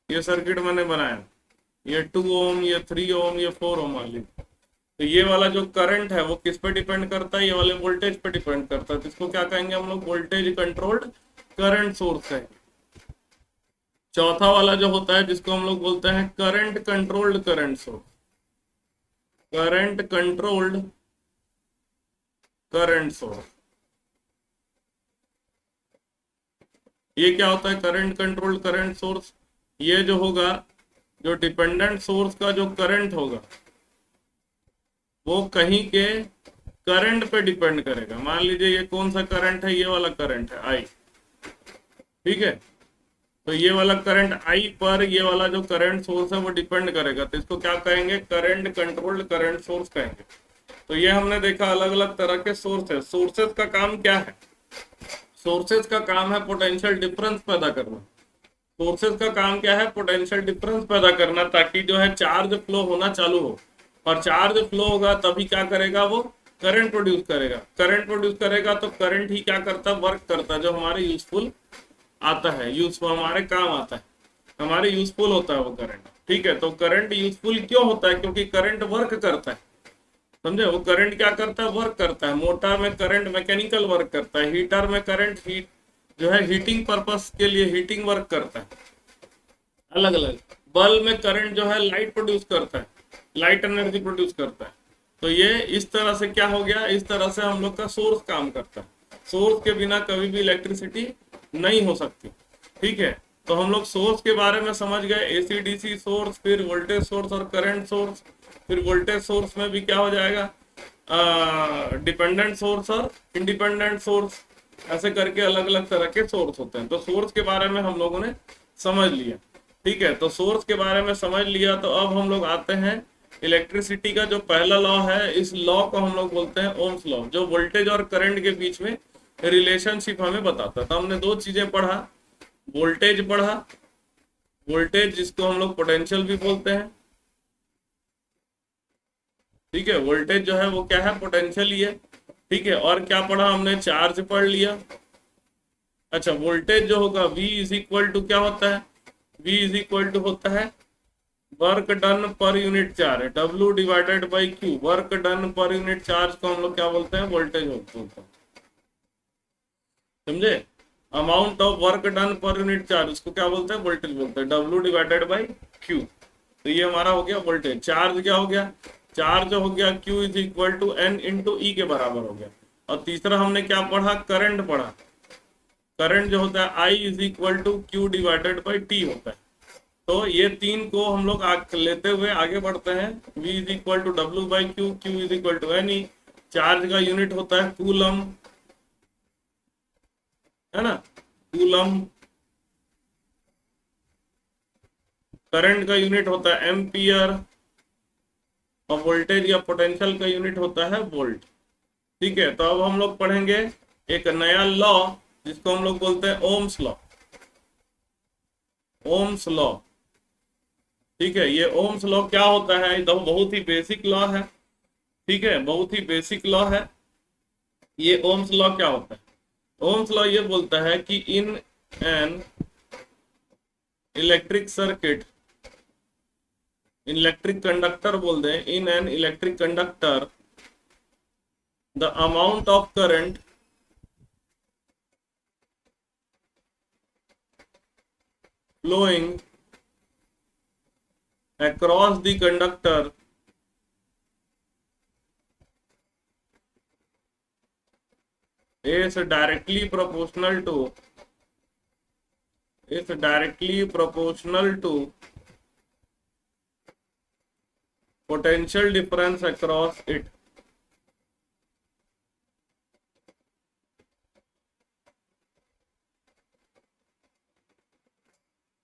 ये सर्किट मैंने बनाया, ये 2 ओम, ये 3 ओम, ये 4 ओम मान लीजिए, तो ये वाला जो करंट है वो किस पे डिपेंड करता है, ये वाले वोल्टेज पे डिपेंड करता है। तो इसको क्या कहेंगे हम लोग, वोल्टेज कंट्रोल्ड करंट सोर्स है। चौथा वाला जो होता है जिसको हम लोग बोलते हैं current controlled current source. Current controlled current source, ये क्या होता है, करंट कंट्रोल्ड करंट सोर्स, ये जो होगा, जो डिपेंडेंट सोर्स का जो करंट होगा वो कहीं के करंट पे डिपेंड करेगा। मान लीजिए ये कौन सा करंट है, ये वाला करंट है I, ठीक है, तो ये वाला करंट I पर ये वाला जो करंट सोर्स है वो डिपेंड करेगा, तो इसको क्या कहेंगे, करंट कंट्रोल्ड करंट सोर्स कहेंगे। तो ये हमने देखा अलग अलग तरह के सोर्स है। सोर्सेज का काम क्या है, सोर्सेज का काम है पोटेंशियल डिफरेंस पैदा करना। सोर्सेज का काम क्या है, पोटेंशियल डिफरेंस पैदा करना, ताकि जो है चार्ज फ्लो होना चालू हो, और चार्ज फ्लो होगा तभी क्या करेगा, वो करंट प्रोड्यूस करेगा। करंट प्रोड्यूस करेगा तो करंट ही क्या करता है, वर्क करता है, जो हमारे यूजफुल आता है, यूजफुल हमारे काम आता है, हमारे यूजफुल होता है वो करंट, ठीक है। तो करंट यूजफुल क्यों होता है, क्योंकि करंट वर्क करता है, समझे, वो करंट क्या करता है, वर्क करता है। मोटर में करंट मैकेनिकल वर्क करता है, हीटर में करंट हीट जो है हीटिंग पर्पस के लिए हीटिंग वर्क करता है, अलग अलग। बल्ब में करंट जो है लाइट प्रोड्यूस करता है, लाइट एनर्जी प्रोड्यूस करता है। तो ये इस तरह से क्या हो गया, इस तरह से हम लोग का सोर्स काम करता है। सोर्स के बिना कभी भी इलेक्ट्रिसिटी नहीं हो सकती, ठीक है। तो हम लोग सोर्स के बारे में समझ गए, एसी डीसी सोर्स, फिर वोल्टेज सोर्स और करंट सोर्स। फिर वोल्टेज सोर्स में भी क्या हो जाएगा, डिपेंडेंट सोर्स और इंडिपेंडेंट सोर्स, ऐसे करके अलग अलग तरह के सोर्स होते हैं। तो सोर्स के बारे में हम लोगों ने समझ लिया, ठीक है। तो सोर्स के बारे में समझ लिया, तो अब हम लोग आते हैं इलेक्ट्रिसिटी का जो पहला लॉ है, इस लॉ को हम लोग बोलते हैं ओम्स लॉ, जो वोल्टेज और करंट के बीच में रिलेशनशिप हमें बताता है। तो हमने दो चीजें पढ़ा, वोल्टेज पढ़ा, वोल्टेज जिसको हम लोग पोटेंशियल भी बोलते हैं, ठीक है, वोल्टेज जो है वो क्या है, पोटेंशियल ही है, ठीक है। और क्या पढ़ा हमने, चार्ज पढ़ लिया। अच्छा, वोल्टेज जो होगा V इज इक्वल टू क्या होता है, V इज इक्वल टू होता है work done per unit charge, W divided by Q। Work done per unit charge को हम लोग क्या बोलते हैं, वोल्टेज बोलते हैं, समझे। Amount of work done per unit charge उसको क्या बोलते हैं, वोल्टेज बोलते हैं, W डिवाइडेड बाई Q। तो ये हमारा हो गया वोल्टेज। चार्ज क्या हो गया, चार्ज हो गया Q is equal to N into E के बराबर हो गया। और तीसरा हमने क्या पढ़ा, करंट पढ़ा। करंट जो होता है I is equal to Q divided by T होता है, तो ये तीन को हम लोग लेते हुए आगे बढ़ते हैं। V is equal to W by Q, Q is equal to N E. Charge का यूनिट होता है कूलम, है ना, कूलम। करंट का यूनिट होता है एम्पियर, और वोल्टेज या पोटेंशियल का यूनिट होता है वोल्ट। ठीक है, तो अब हम लोग पढ़ेंगे एक नया लॉ जिसको हम लोग बोलते हैं ओम्स लॉ। ओम्स लॉ, ठीक है। ये ओम्स लॉ क्या होता है? ये तो बहुत ही बेसिक लॉ है, ठीक है, बहुत ही बेसिक लॉ है। ये ओम्स लॉ क्या होता है? ओम्स लॉ ये बोलता है कि in an electric circuit, electric conductor बोल दें, in an electric conductor the amount of current flowing across the conductor is directly proportional to potential difference across it।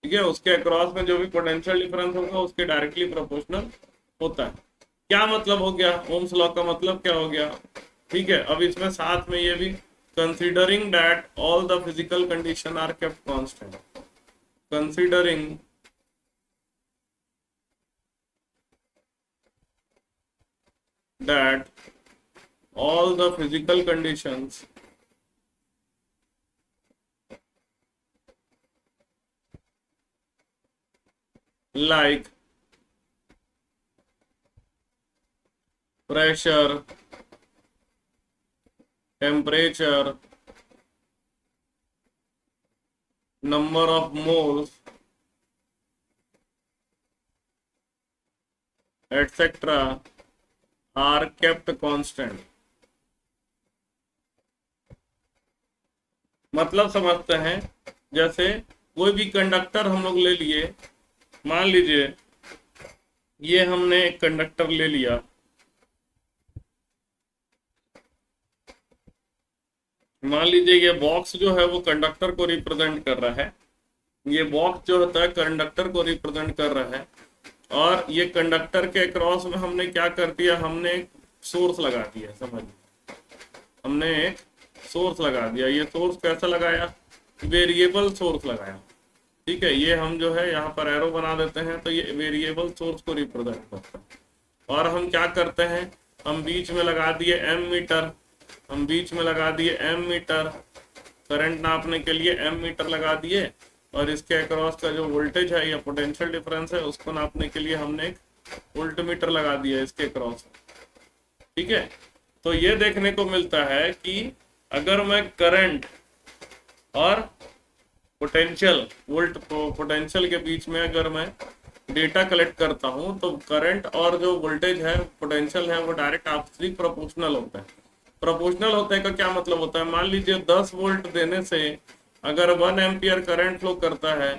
ठीक है, उसके अक्रॉस में जो भी पोटेंशियल डिफरेंस होगा उसके डायरेक्टली प्रोपोर्शनल होता है। क्या मतलब हो गया? ओम्स लॉ का मतलब क्या हो गया? ठीक है, अब इसमें साथ में ये भी considering that all the physical condition are kept constant, considering that all the physical conditions like pressure, temperature, number of moles, etc. are kept constant। मतलब समझते हैं, जैसे कोई भी कंडक्टर हम लोग ले लिए, मान लीजिए ये हमने एक कंडक्टर ले लिया, मान लीजिए ये बॉक्स जो है वो कंडक्टर को रिप्रेजेंट कर रहा है, ये बॉक्स जो होता है कंडक्टर को रिप्रेजेंट कर रहा है, और ये कंडक्टर के क्रॉस में हमने क्या कर दिया? हमने एक सोर्स लगा दिया, समझिए, हमने एक सोर्स लगा दिया। ये सोर्स कैसा लगाया? वेरिएबल सोर्स लगाया। ठीक है, ये हम जो है यहाँ पर एरो बना देते हैं, तो ये वेरिएबल सोर्स को रिप्रेजेंट करता है। और हम क्या करते हैं? हम बीच में लगा दिए एम मीटर, हम बीच में लगा दिए एम मीटर, करंट नापने के लिए एम मीटर लगा दिए, और इसके अक्रॉस का जो वोल्टेज है या पोटेंशियल डिफरेंस है उसको नापने के लिए हमने एक वोल्ट मीटर लगा दिया इसके अक्रॉस। ठीक है, तो ये देखने को मिलता है कि अगर मैं करंट और पोटेंशियल, वोल्ट पोटेंशियल के बीच में अगर मैं डेटा कलेक्ट करता हूं, तो करंट और जो वोल्टेज है, पोटेंशियल है, वो डायरेक्ट आपसी प्रोपोर्शनल होता है। प्रोपोर्शनल होने का क्या मतलब होता है? मान लीजिए 10 वोल्ट देने से अगर 1 एम्पियर करंट फ्लो करता है,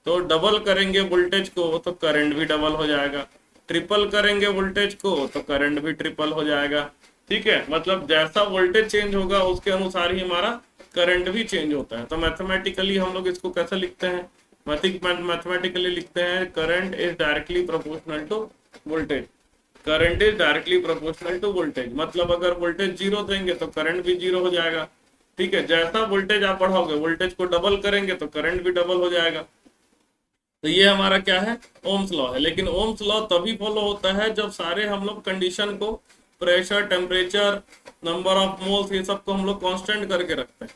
तो डबल करेंगे वोल्टेज को तो करंट भी डबल हो जाएगा, ट्रिपल करेंगे वोल्टेज को तो करंट भी ट्रिपल हो जाएगा। ठीक है, मतलब जैसा वोल्टेज चेंज होगा उसके अनुसार ही हमारा करंट भी चेंज होता है। तो मैथमेटिकली हम लोग इसको कैसे लिखते हैं? मैथमेटिकली लिखते हैं current is directly proportional to voltage, current is directly proportional to voltage. मतलब अगर वोल्टेज 0 देंगे तो करंट भी 0 हो जाएगा। ठीक है, जैसा वोल्टेज आप बढ़ाओगे, वोल्टेज को डबल करेंगे तो करंट भी डबल हो जाएगा। तो ये हमारा क्या है? ओम्स लॉ है। लेकिन ओम्स लॉ तभी फॉलो होता है जब सारे हम लोग कंडीशन को, pressure, temperature, number of moles, ये सब को हम लोग कांस्टेंट करके रखते हैं।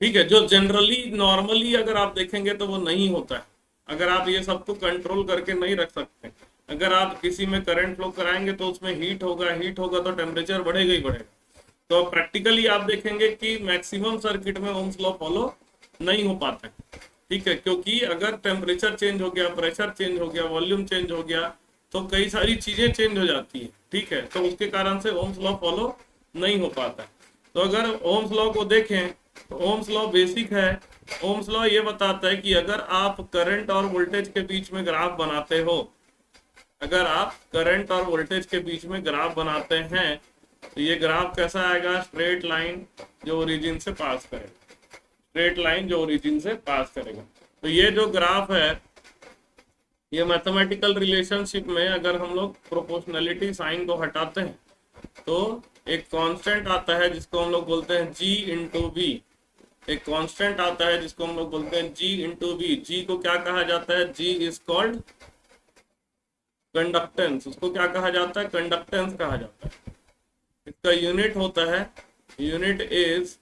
ठीक है, जो जनरली नॉर्मली अगर आप देखेंगे तो वो नहीं होता है। अगर आप ये सबको कंट्रोल करके नहीं रख सकते, अगर आप किसी में करंट फ्लो कराएंगे तो उसमें हीट होगा तो टेम्परेचर बढ़ेगा ही बढ़ेगा। तो प्रैक्टिकली आप देखेंगे कि मैक्सिमम सर्किट में ओम्स लॉ फॉलो नहीं हो पाता है। ठीक है, क्योंकि अगर टेम्परेचर चेंज हो गया, प्रेशर चेंज हो गया, वॉल्यूम चेंज हो गया, तो कई सारी चीजें चेंज हो जाती है। ठीक है, तो उसके कारण से ओम्स लॉ फॉलो नहीं हो पाता है। तो अगर ओम्स लॉ को देखें तो ओम्स लॉ बेसिक है। ओम्स लॉ ये बताता है कि अगर आप करंट और वोल्टेज के बीच में ग्राफ बनाते हो, अगर आप करंट और वोल्टेज के बीच में ग्राफ बनाते हैं तो ये ग्राफ कैसा आएगा, स्ट्रेट लाइन जो ओरिजिन से पास करेगा, स्ट्रेट लाइन जो ओरिजिन से पास करेगा। तो ये जो ग्राफ है, ये मैथमेटिकल रिलेशनशिप में अगर हम लोग प्रोपोर्शनलिटी साइन को हटाते हैं तो एक कांस्टेंट आता है जिसको हम लोग बोलते हैं G इंटू वी। एक कांस्टेंट आता है जिसको हम लोग बोलते हैं G इंटू वी। जी को क्या कहा जाता है, G इज कॉल्ड कंडक्टेंस। उसको क्या कहा जाता है, कंडक्टेंस कहा जाता है। इसका यूनिट होता है, यूनिट इज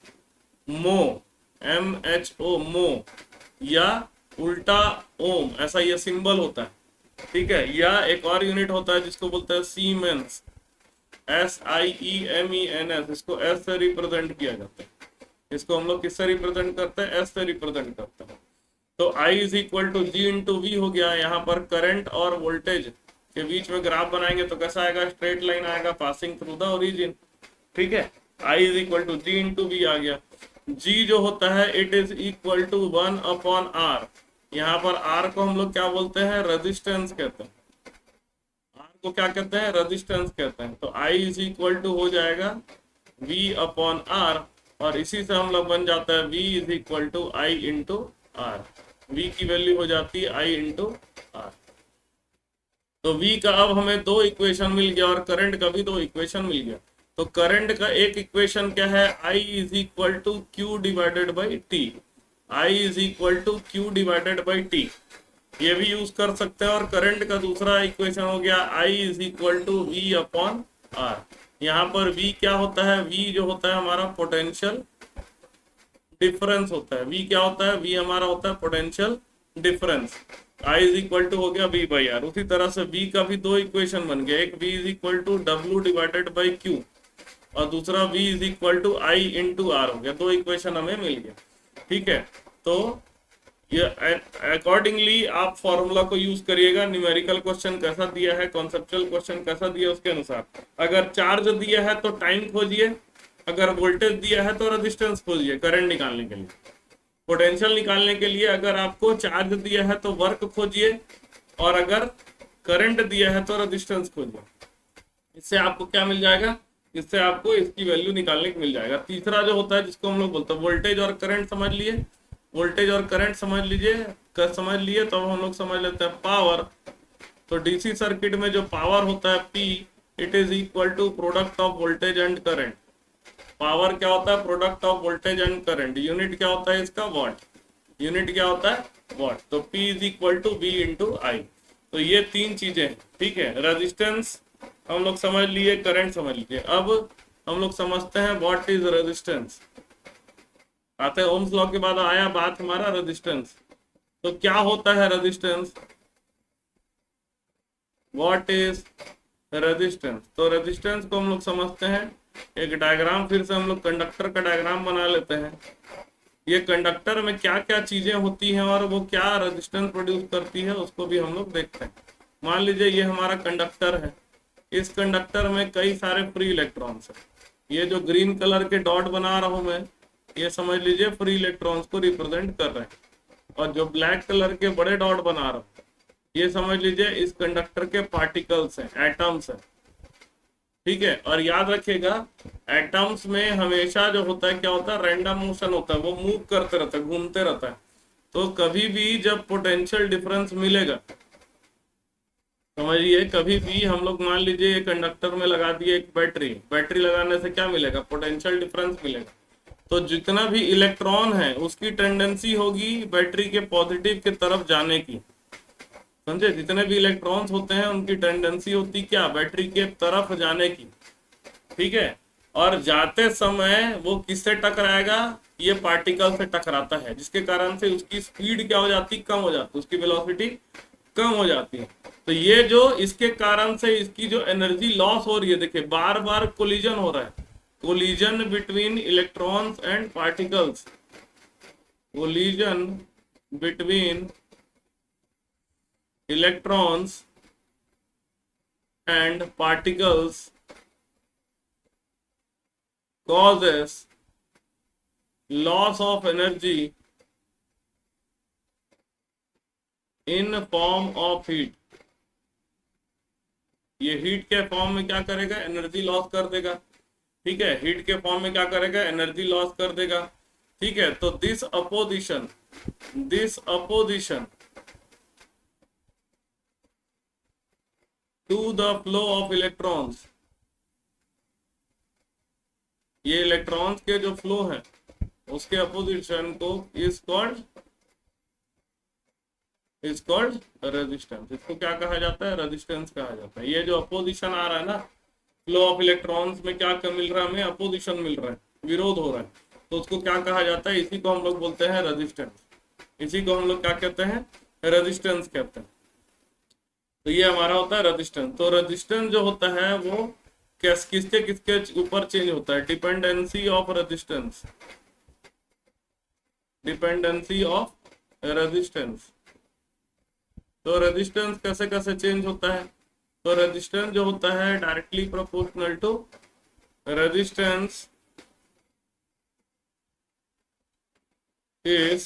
मो, MHO, मो, या उल्टा ओम, ऐसा ये सिंबल होता है। ठीक है, या एक और यूनिट होता है जिसको बोलते हैं सीमेंस, SIEMENS। इसको एस से रिप्रेजेंट किया जाता है। इसको हम लोग किससे रिप्रेजेंट करते हैं, एस से रिप्रेजेंट करते हैं। तो I is equal to G into V हो गया। यहाँ पर करंट और वोल्टेज के बीच में ग्राफ बनाएंगे तो कैसा आएगा, स्ट्रेट लाइन आएगा पासिंग थ्रू द ओरिजिन। ठीक है, I is equal to G into V आ गया। G जो होता है it is equal to 1/R। यहाँ पर R को हम लोग क्या बोलते हैं, रेजिस्टेंस कहते हैं। R को क्या कहते हैं, रेजिस्टेंस कहते हैं। तो I इज इक्वल टू हो जाएगा V/R, और इसी से हम लोग बन जाता है V is equal to I into R। V की वैल्यू हो जाती है I इंटू R। तो V का अब हमें दो इक्वेशन मिल गया और करंट का भी दो इक्वेशन मिल गया। तो करंट का एक इक्वेशन क्या है, I is equal to Q divided by T। I is equal to Q divided by T, ये भी यूज कर सकते हैं। और करंट का दूसरा इक्वेशन हो गया I is equal to V/R। यहाँ पर V क्या होता है, V जो होता है हमारा पोटेंशियल डिफरेंस होता है। V क्या होता है, V हमारा होता है potential difference. I is equal to हो गया V/R। उसी तरह से V का भी दो इक्वेशन बन गया, एक V is equal to W divided by Q और दूसरा V is equal to I into R हो गया। दो इक्वेशन हमें मिल गया। ठीक है, तो ये अकॉर्डिंगली आप फॉर्मूला को यूज करिएगा। न्यूमेरिकल क्वेश्चन कैसा दिया है, कॉन्सेप्चुअल क्वेश्चन कैसा दिया है, उसके अनुसार। अगर चार्ज दिया है तो टाइम खोजिए, अगर वोल्टेज दिया है तो रेजिस्टेंस खोजिए करंट निकालने के लिए। पोटेंशियल निकालने के लिए अगर आपको चार्ज दिया है तो वर्क खोजिए, और अगर करंट दिया है तो रेजिस्टेंस खोजिए। इससे आपको क्या मिल जाएगा, इससे आपको इसकी वैल्यू निकालने को मिल जाएगा। तीसरा जो होता है जिसको हम लोग बोलते हैं वोल्टेज और करंट, समझ लिए, वोल्टेज और करंट समझ लीजिए, समझ लिए तो हम लोग समझ लेते हैं पावर। तो डीसी सर्किट में जो पावर होता है P, it is equal to product of voltage and current. Power क्या होता है, product of voltage and current. Unit क्या होता है इसका, वॉट। यूनिट क्या होता है, वॉट। तो P is equal to V into I। तो ये तीन चीजें हैं। ठीक है, रेजिस्टेंस हम लोग समझ लिए, करंट समझ लिए। अब हम लोग समझते हैं व्हाट इज रेजिस्टेंस। आते हैं ओम्स लॉ के बाद आया बात हमारा रेजिस्टेंस। तो क्या होता है रेजिस्टेंस, व्हाट इज रेजिस्टेंस। तो रेजिस्टेंस को हम लोग समझते हैं, एक डायग्राम फिर से हम लोग कंडक्टर का डायग्राम बना लेते हैं। ये कंडक्टर में क्या क्या चीजें होती हैं और वो क्या रेजिस्टेंस प्रोड्यूस करती है उसको भी हम लोग देखते हैं। मान लीजिए ये हमारा कंडक्टर है, इस कंडक्टर में कई सारे फ्री इलेक्ट्रॉन्स हैं। ये जो ग्रीन कलर के डॉट बना रहा हूं मैं, ये समझ लीजिए फ्री इलेक्ट्रॉन्स को रिप्रेजेंट कर रहे हैं। और जो ब्लैक कलर के बड़े डॉट बना रहा हूं, ये समझ लीजिए इस कंडक्टर के पार्टिकल्स हैं, एटम्स हैं। ठीक है, और याद रखिएगा एटम्स में हमेशा जो होता है क्या होता है, रैंडम मोशन होता है, वो मूव करते रहता है, घूमते रहता है। तो कभी भी जब पोटेंशियल डिफरेंस मिलेगा, समझिए कभी भी हम लोग मान लीजिए कंडक्टर में लगा दिए एक बैटरी, बैटरी लगाने से क्या मिलेगा, पोटेंशियल डिफरेंस मिलेगा। तो जितना भी इलेक्ट्रॉन है उसकी टेंडेंसी होगी बैटरी के पॉजिटिव की तरफ जाने की। समझे, जितने भी इलेक्ट्रॉन्स होते हैं उनकी टेंडेंसी होती क्या, बैटरी के तरफ जाने की। ठीक है, और जाते समय वो किससे टकराएगा, ये पार्टिकल से टकराता है, जिसके कारण से उसकी स्पीड क्या हो जाती, कम हो जाती है, उसकी वेलोसिटी कम हो जाती है। तो ये जो इसके कारण से इसकी जो एनर्जी लॉस हो रही है, देखिए बार बार कोलिजन हो रहा है, collision between electrons and particles, collision between electrons and particles causes loss of energy in form of heat। ये हीट के फॉर्म में क्या करेगा, एनर्जी लॉस कर देगा। ठीक है, हीट के फॉर्म में क्या करेगा, एनर्जी लॉस कर देगा। ठीक है, तो this opposition to the flow of electrons, ये इलेक्ट्रॉन्स के जो फ्लो है उसके अपोजिशन को इज कॉल्ड रेजिस्टेंस। इसको क्या कहा जाता है, रेजिस्टेंस कहा जाता है। ये जो अपोजिशन आ रहा है ना, फ्लो ऑफ इलेक्ट्रॉन्स में क्या मिल रहा है हमें, अपोजिशन मिल रहा है, विरोध हो रहा है, तो उसको क्या कहा जाता है, इसी को हम लोग बोलते हैं रेजिस्टेंस। इसी को हम लोग क्या कहते हैं, रेजिस्टेंस कहते हैं। तो ये हमारा होता है रेजिस्टेंस। तो रेजिस्टेंस जो होता है वो किसके किसके ऊपर चेंज होता है, dependency of resistance, dependency of resistance. तो रेजिस्टेंस कैसे कैसे चेंज होता है, तो रेजिस्टेंस जो होता है directly proportional to resistance is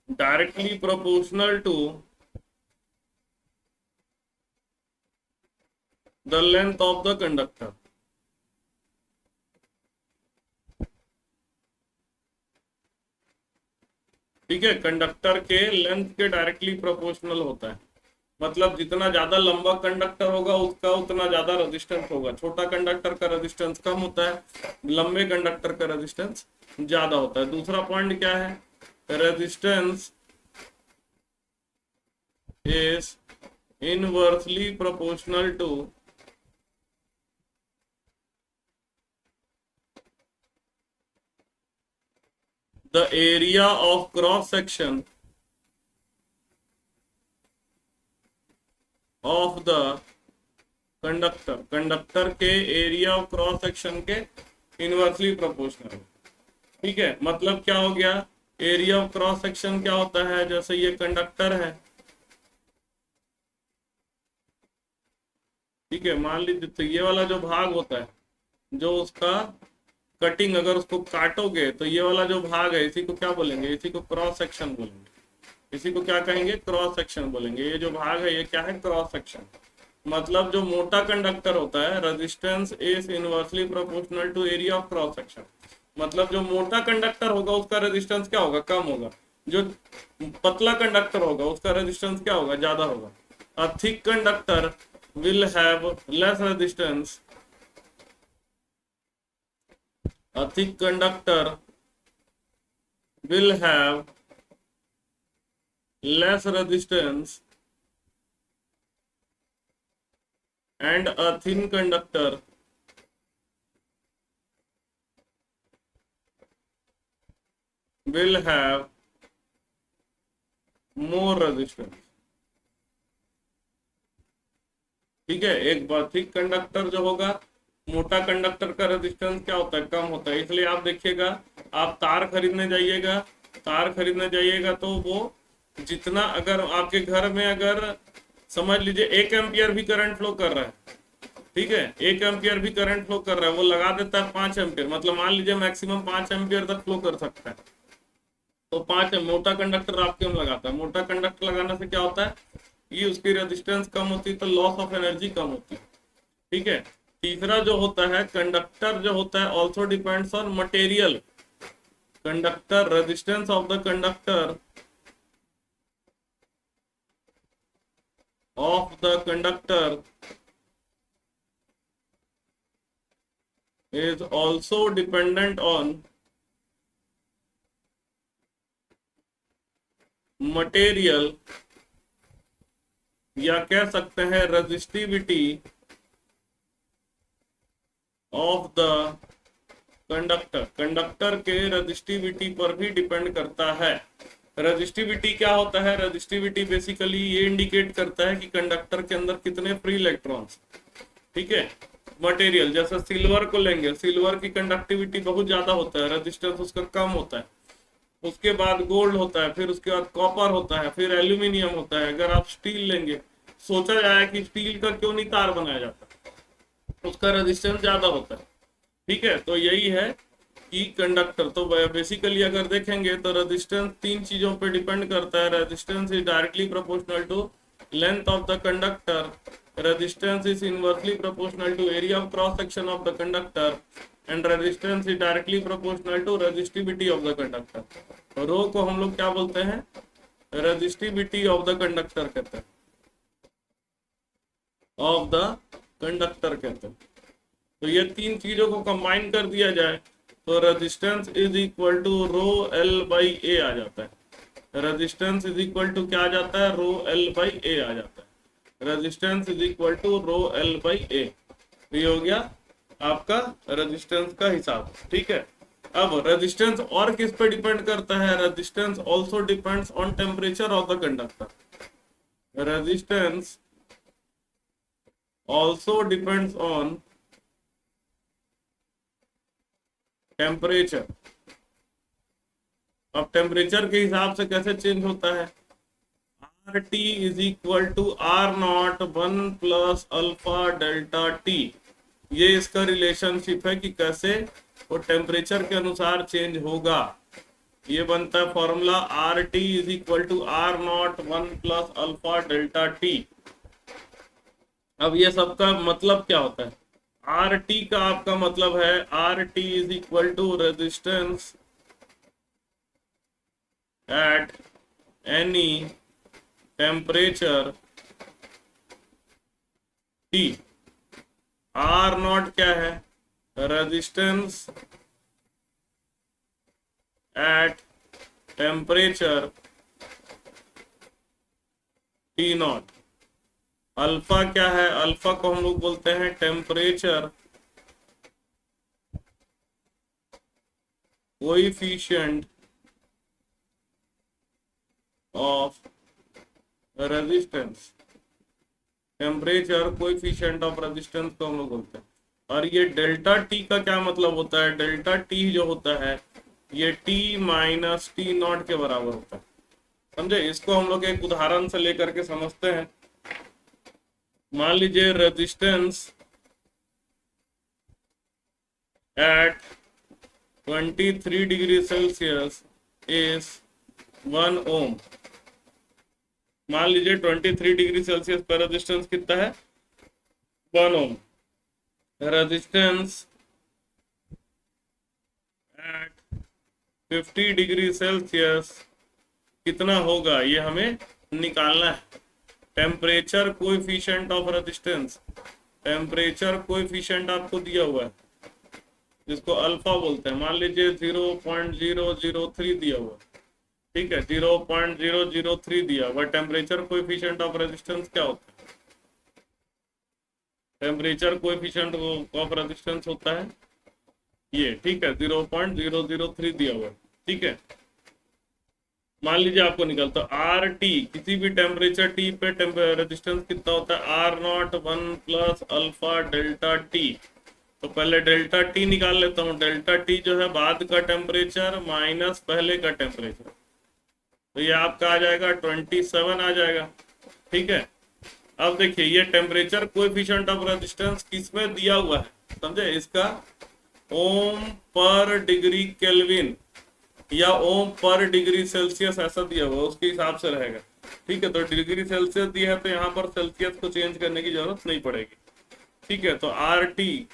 directly proportional to the length of the conductor। ठीक है, कंडक्टर के लेंथ के डायरेक्टली प्रोपोर्शनल होता है। मतलब जितना ज्यादा लंबा कंडक्टर होगा उसका उतना ज्यादा रेजिस्टेंस होगा। छोटा कंडक्टर का रेजिस्टेंस कम होता है, लंबे कंडक्टर का रेजिस्टेंस ज्यादा होता है। दूसरा पॉइंट क्या है, resistance is inversely proportional to the area of cross section of the conductor. Conductor के एरिया ऑफ क्रॉस सेक्शन के इनवर्सली प्रोपोर्शनल। ठीक है, मतलब क्या हो गया, एरिया ऑफ क्रॉस सेक्शन क्या होता है, जैसे ये कंडक्टर है, ठीक है, मान लीजिए तो ये वाला जो भाग होता है, जो उसका कटिंग अगर उसको काटोगे तो ये वाला जो भाग है इसी को क्या बोलेंगे, इसी को क्रॉस सेक्शन बोलेंगे। इसी को क्या कहेंगे, क्रॉस सेक्शन बोलेंगे। ये जो भाग है ये क्या है, क्रॉस सेक्शन। मतलब जो मोटा कंडक्टर होता है, resistance is inversely proportional to area of cross section. मतलब जो मोटा कंडक्टर होगा उसका रेजिस्टेंस क्या होगा, कम होगा। जो पतला कंडक्टर होगा उसका रेजिस्टेंस क्या होगा, ज्यादा होगा। A thick conductor will have less resistance, a thick conductor will have less resistance and a thin conductor will have more resistance। ठीक है, एक बार थिक कंडक्टर जो होगा, मोटा कंडक्टर का रेजिस्टेंस क्या होता है, कम होता है। इसलिए आप देखिएगा, आप तार खरीदने जाइएगा, तार खरीदने जाइएगा तो वो जितना, अगर आपके घर में अगर समझ लीजिए 1 एम्पियर भी करंट फ्लो कर रहा है, ठीक है, 1 एम्पियर भी करंट फ्लो कर रहा है, वो लगा देता है 5 एम्पियर, मतलब मान लीजिए मैक्सिमम 5 एम्पियर तक फ्लो कर सकता है। तो 5 मोटा कंडक्टर आपके में लगाता है। मोटा कंडक्टर लगाने से क्या होता है, ये उसकी रेजिस्टेंस कम होती है, तो लॉस ऑफ एनर्जी कम होती है। ठीक है, तीसरा जो होता है, कंडक्टर जो होता है also depends on material. Conductor, resistance of the conductor of the conductor is also dependent on material, या कह सकते हैं resistivity of the conductor. Conductor के रेजिस्टिविटी पर भी डिपेंड करता है। रेजिस्टिविटी क्या होता है, रेजिस्टिविटी बेसिकली ये इंडिकेट करता है कि कंडक्टर के अंदर कितने फ्री इलेक्ट्रॉन्स। ठीक है, मटेरियल जैसे सिल्वर को लेंगे, सिल्वर की कंडक्टिविटी बहुत ज्यादा होता है, रेजिस्टेंस उसका कम होता है। उसके बाद गोल्ड होता है, फिर उसके बाद कॉपर होता है, फिर एल्यूमिनियम होता है। अगर आप स्टील लेंगे, सोचा जाए कि स्टील का क्यों नहीं तार बनाया जाता, उसका रेजिस्टेंस ज्यादा होता है। ठीक है, तो यही है कि कंडक्टर, तो बेसिकली अगर देखेंगे तो रेजिस्टेंस तीन चीजों पे डिपेंड करता है। Resistance is directly proportional to length of the conductor, resistance is inversely proportional to area of cross section of the conductor, and resistance is directly proportional to resistivity of the conductor. Rho को हम लोग क्या बोलते हैं? Resistivity of the conductor कहते हैं, of the conductor कहते हैं। तो ये तीन चीजों को कंबाइन कर दिया जाए तो resistance is equal to rho L by A आ जाता है। रेजिस्टेंस इज इक्वल टू क्या आ जाता है? रो एल बाई ए आ जाता है। Resistance is equal to rho L by A. ये हो गया आपका रेजिस्टेंस का हिसाब, ठीक है। अब रेजिस्टेंस और किस पे डिपेंड करता है? Resistance also depends on temperature of the conductor. Resistance also depends on temperature. अब टेम्परेचर के हिसाब से कैसे चेंज होता है? R T is equal to R naught 1 plus alpha delta T. ये इसका रिलेशनशिप है कि कैसे वो टेम्परेचर के अनुसार चेंज होगा। ये बनता है formula R T is equal to R naught 1 plus alpha delta T. अब ये सबका मतलब क्या होता है? आर टी का आपका मतलब है R T is equal to resistance at any temperature T. R naught क्या है? Resistance at temperature T naught. Alpha क्या है? अल्फा को हम लोग बोलते हैं temperature coefficient of resistance. Temperature coefficient of resistance को हम लोग बोलते हैं। और ये डेल्टा टी का क्या मतलब होता है? डेल्टा टी जो होता है ये टी माइनस टी नॉट के बराबर होता है, समझे। इसको हम लोग एक उदाहरण से लेकर के समझते हैं। मान लीजिए resistance at 23 degree Celsius is 1 ओम। मान लीजिए 23 डिग्री सेल्सियस पर रेजिस्टेंस कितना है? 1 ओम। रेजिस्टेंस एट 50 डिग्री सेल्सियस कितना होगा ये हमें निकालना है। Temperature coefficient of resistance, temperature coefficient आपको दिया हुआ है जिसको अल्फा बोलते हैं। मान लीजिए 0.003 दिया हुआ, ठीक है, 0.003 दिया हुआ। टेम्परेचर कोएफिशिएंट ऑफ रेजिस्टेंस क्या होता है? टेम्परेचर कोएफिशिएंट ऑफ रेजिस्टेंस होता है ये, ठीक है, 0.003 दिया हुआ, ठीक है। मान लीजिए आपको निकलता आर टी, किसी भी टेम्परेचर टी पे रेजिस्टेंस कितना होता है? R naught 1 plus alpha delta T. तो पहले डेल्टा टी निकाल लेता हूँ। डेल्टा टी जो है बाद का टेम्परेचर माइनस पहले का टेम्परेचर, तो ये आपका आ जाएगा 27 आ जाएगा, ठीक है। अब देखिए ये टेम्परेचर कोएफिशिएंट ऑफ रेजिस्टेंस किसमें दिया हुआ है, समझे। इसका ओम पर डिग्री केल्विन या ओम पर डिग्री सेल्सियस ऐसा दिया हुआ, उसके हिसाब से रहेगा, ठीक है। तो डिग्री सेल्सियस दिया है तो यहाँ पर सेल्सियस को चेंज करने की जरूरत नहीं पड़ेगी, ठीक है। तो आर टी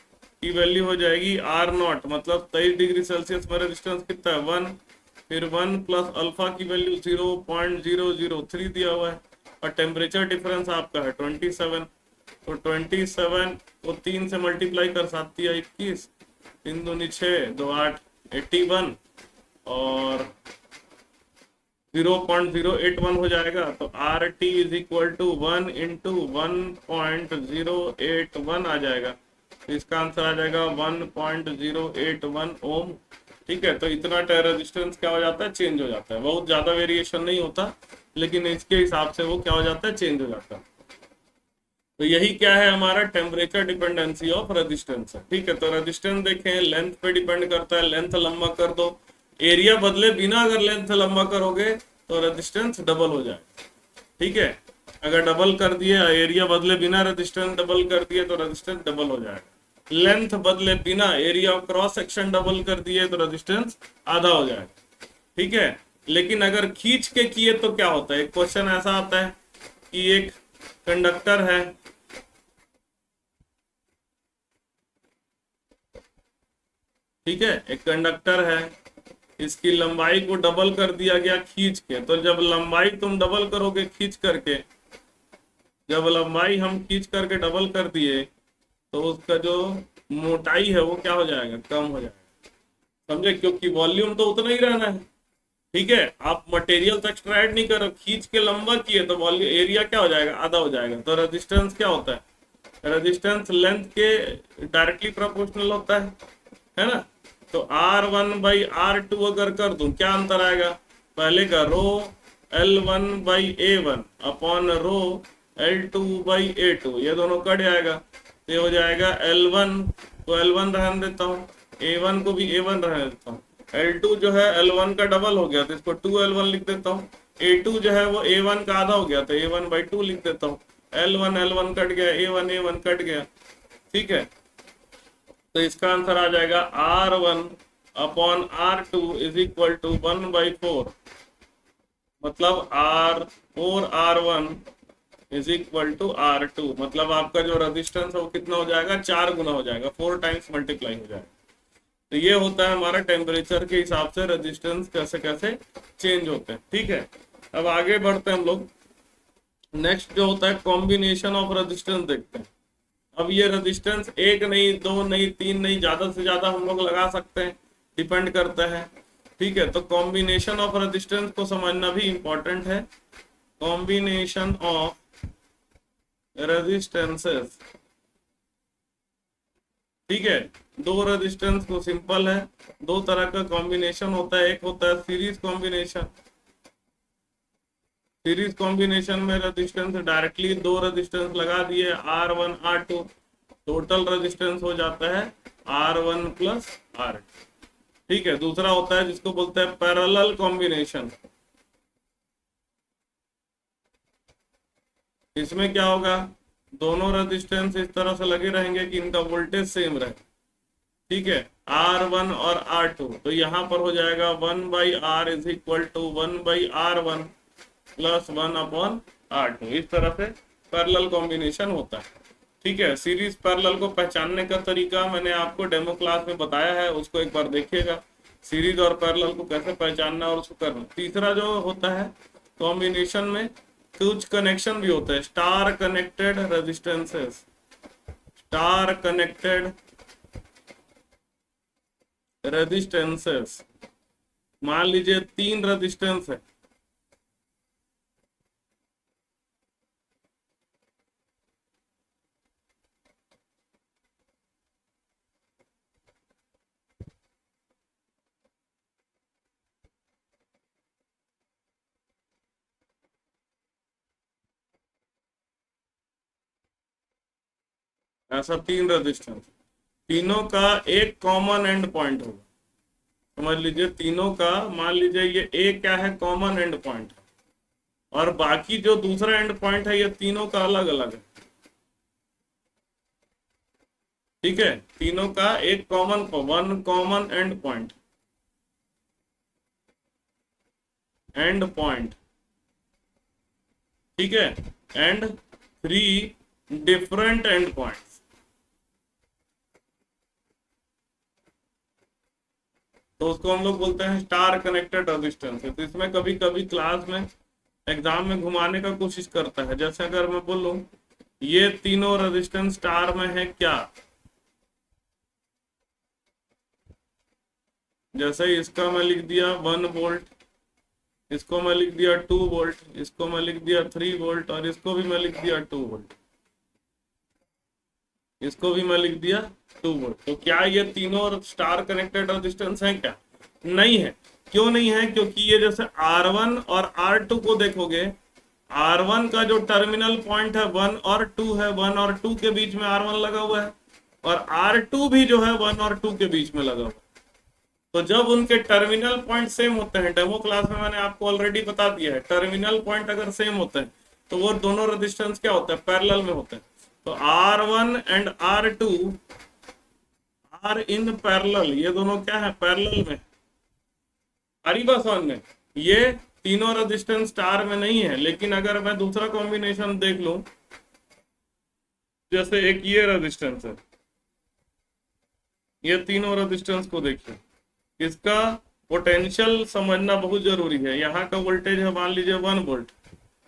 की वैल्यू हो जाएगी आर नॉट, मतलब 23 डिग्री सेल्सियस में रेजिस्टेंस कितना है? 1, फिर 1 प्लस अल्फा की वैल्यू 0.003 दिया हुआ है, और टेम्परेचर डिफरेंस आपका है 27। तो 27 को 3 से मल्टीप्लाई कर, 7 या 21, 3 दूनी 6, 2 8, 81 और 0.081 हो जाएगा। तो R T is equal to 1 into 1.081 आ जाएगा। तो इसका आंसर आ जाएगा 1.081 ओम, ठीक है। तो इतना रेजिस्टेंस क्या हो जाता है? चेंज हो जाता है। बहुत ज्यादा वेरिएशन नहीं होता, लेकिन इसके हिसाब से वो क्या हो जाता है? चेंज हो जाता है। तो यही क्या है हमारा टेम्परेचर डिपेंडेंसी ऑफ रेजिस्टेंस है, ठीक है। तो रेजिस्टेंस देखें लेंथ पे डिपेंड करता है, लेंथ लंबा कर दो, एरिया बदले बिना अगर लेंथ लंबा करोगे तो रेजिस्टेंस डबल हो जाएगा, ठीक है। अगर डबल कर दिए, एरिया बदले बिना रेजिस्टेंस डबल कर दिए तो रेजिस्टेंस डबल हो जाएगा, लेंथ बदले बिना area of cross section double कर दिए तो रेजिस्टेंस आधा हो जाएगा। ठीक है, लेकिन अगर खींच के किए तो क्या होता है, एक क्वेश्चन ऐसा आता है कि एक कंडक्टर है, ठीक है, एक कंडक्टर है, इसकी लंबाई को डबल कर दिया गया खींच के। तो जब लंबाई तुम डबल करोगे खींच करके, जब लंबाई हम खींच करके डबल कर दिए तो उसका जो मोटाई है वो क्या हो जाएगा, कम हो जाएगा। समझे, क्योंकि वॉल्यूम तो उतना ही रहना है। ठीक है, आप मटेरियल एक्सट्रैक्ट नहीं करो, खींच के लंबा किए तो वॉल्यूम एरिया क्या हो जाएगा, आधा हो जाएगा। तो रेजिस्टेंस क्या होता है, रेजिस्टेंस लेंथ के डायरेक्टली प्रोपोर्शनल होता है ना। तो R1/R2 अगर कर दूं, क्या अंतर आएगा, पहले का रो L1/A1 अपॉन रो L2/A2, ये दोनों कट जाएगा, तो ये हो जाएगा L1 को L1 रहने देता हूँ, A1 को भी A1 रहने देता हूँ। L2 जो है L1 का डबल हो गया तो इसको 2L1 लिख देता हूँ। A2 जो है वो A1 का आधा हो गया तो A1/2 लिख देता हूँ। L1 L1 कट गया, A1 A1 कट गया। ठीक है, तो इसका आंसर आ जाएगा R1 upon R2 is equal to 1/4, मतलब R4R1 is equal to R2, मतलब आपका जो रेजिस्टेंस है वो कितना हो जाएगा, 4 गुना हो जाएगा, 4 टाइम्स मल्टीप्लाई हो जाएगा। तो ये होता है हमारा टेम्परेचर के हिसाब से रेजिस्टेंस कैसे कैसे चेंज होते हैं। ठीक है, अब आगे बढ़ते हैं हम लोग। नेक्स्ट जो होता है कॉम्बिनेशन ऑफ रेजिस्टेंस देखते हैं। अब ये रेजिस्टेंस एक नहीं, दो नहीं, तीन नहीं, ज्यादा से ज्यादा हम लोग लगा सकते हैं, डिपेंड करता है। ठीक है, तो कॉम्बिनेशन ऑफ रेजिस्टेंस को समझना भी इंपॉर्टेंट है। कॉम्बिनेशन ऑफ रेजिस्टेंसेस, ठीक है, दो रेजिस्टेंस को सिंपल है, दो तरह का कॉम्बिनेशन होता है। एक होता है सीरीज कॉम्बिनेशन, सीरीज कॉम्बिनेशन में रेजिस्टेंस डायरेक्टली दो रेजिस्टेंस लगा दिए R1 R2, टोटल रेजिस्टेंस हो जाता है R1 प्लस R2। ठीक है, दूसरा होता है जिसको बोलते हैं पैरेलल कॉम्बिनेशन। इसमें क्या होगा, दोनों रेजिस्टेंस इस तरह से लगे रहेंगे कि इनका वोल्टेज सेम रहे। ठीक है, R1 और R2, तो यहाँ पर हो जाएगा 1/R is equal to 1/R1 plus 1/R2। इस तरह से पैरेलल कॉम्बिनेशन होता है। ठीक है, सीरीज पैरेलल को पहचानने का तरीका मैंने आपको डेमो क्लास में बताया है, उसको एक बार देखिएगा, सीरीज और पैरेलल को कैसे पहचानना और उसको करना। तीसरा जो होता है कॉम्बिनेशन में कुछ कनेक्शन भी होते हैं, star connected resistances, star connected resistances. मान लीजिए 3 रेजिस्टेंस है, ऐसा 3 रेजिस्टेंस, तीनों का एक कॉमन एंड पॉइंट होगा। समझ लीजिए तीनों का, मान लीजिए ये एक क्या है, कॉमन एंड पॉइंट, और बाकी जो दूसरा एंड पॉइंट है ये तीनों का अलग अलग है। ठीक है, तीनों का एक common, one common and point, and point. ठीक है, एंड 3 डिफरेंट एंड पॉइंट्स। तो उसको हम लोग बोलते हैं स्टार कनेक्टेड रेजिस्टेंस। तो इसमें कभी कभी क्लास में एग्जाम में घुमाने का कोशिश करता है, जैसे अगर मैं बोलूं ये तीनों रेजिस्टेंस स्टार में है क्या, जैसे इसका मैं लिख दिया 1 वोल्ट, इसको मैं लिख दिया 2 वोल्ट, इसको मैं लिख दिया 3 वोल्ट, और इसको भी मैं लिख दिया 2 वोल्ट, इसको भी मैं लिख दिया 2 वोल्ट। तो क्या ये तीनों स्टार कनेक्टेड रेजिस्टेंस हैं क्या, नहीं है। क्यों नहीं है, क्योंकि ये जैसे R1 और R2 को देखोगे, R1 का जो टर्मिनल पॉइंट है 1 और 2 है, 1 और 2 के बीच में R1 लगा हुआ है, और R2 भी जो है 1 और 2 के बीच में लगा हुआ है। तो जब उनके टर्मिनल पॉइंट सेम होते हैं, डेमो क्लास में मैंने आपको ऑलरेडी बता दिया है, टर्मिनल पॉइंट अगर सेम होते हैं तो वो दोनों रेजिस्टेंस क्या होता है, पैरेलल में होते हैं। तो R1 and R2 are in parallel, ये दोनों क्या है, पैरेलल में। हरी बात समझ में। ये तीनों रेजिस्टेंस स्टार में नहीं है, लेकिन अगर मैं दूसरा कॉम्बिनेशन देख लूं, जैसे एक ये रेजिस्टेंस है, ये तीनों रेजिस्टेंस को देखिए, इसका पोटेंशियल समझना बहुत जरूरी है। यहाँ का वोल्टेज है मान लीजिए 1 वोल्ट,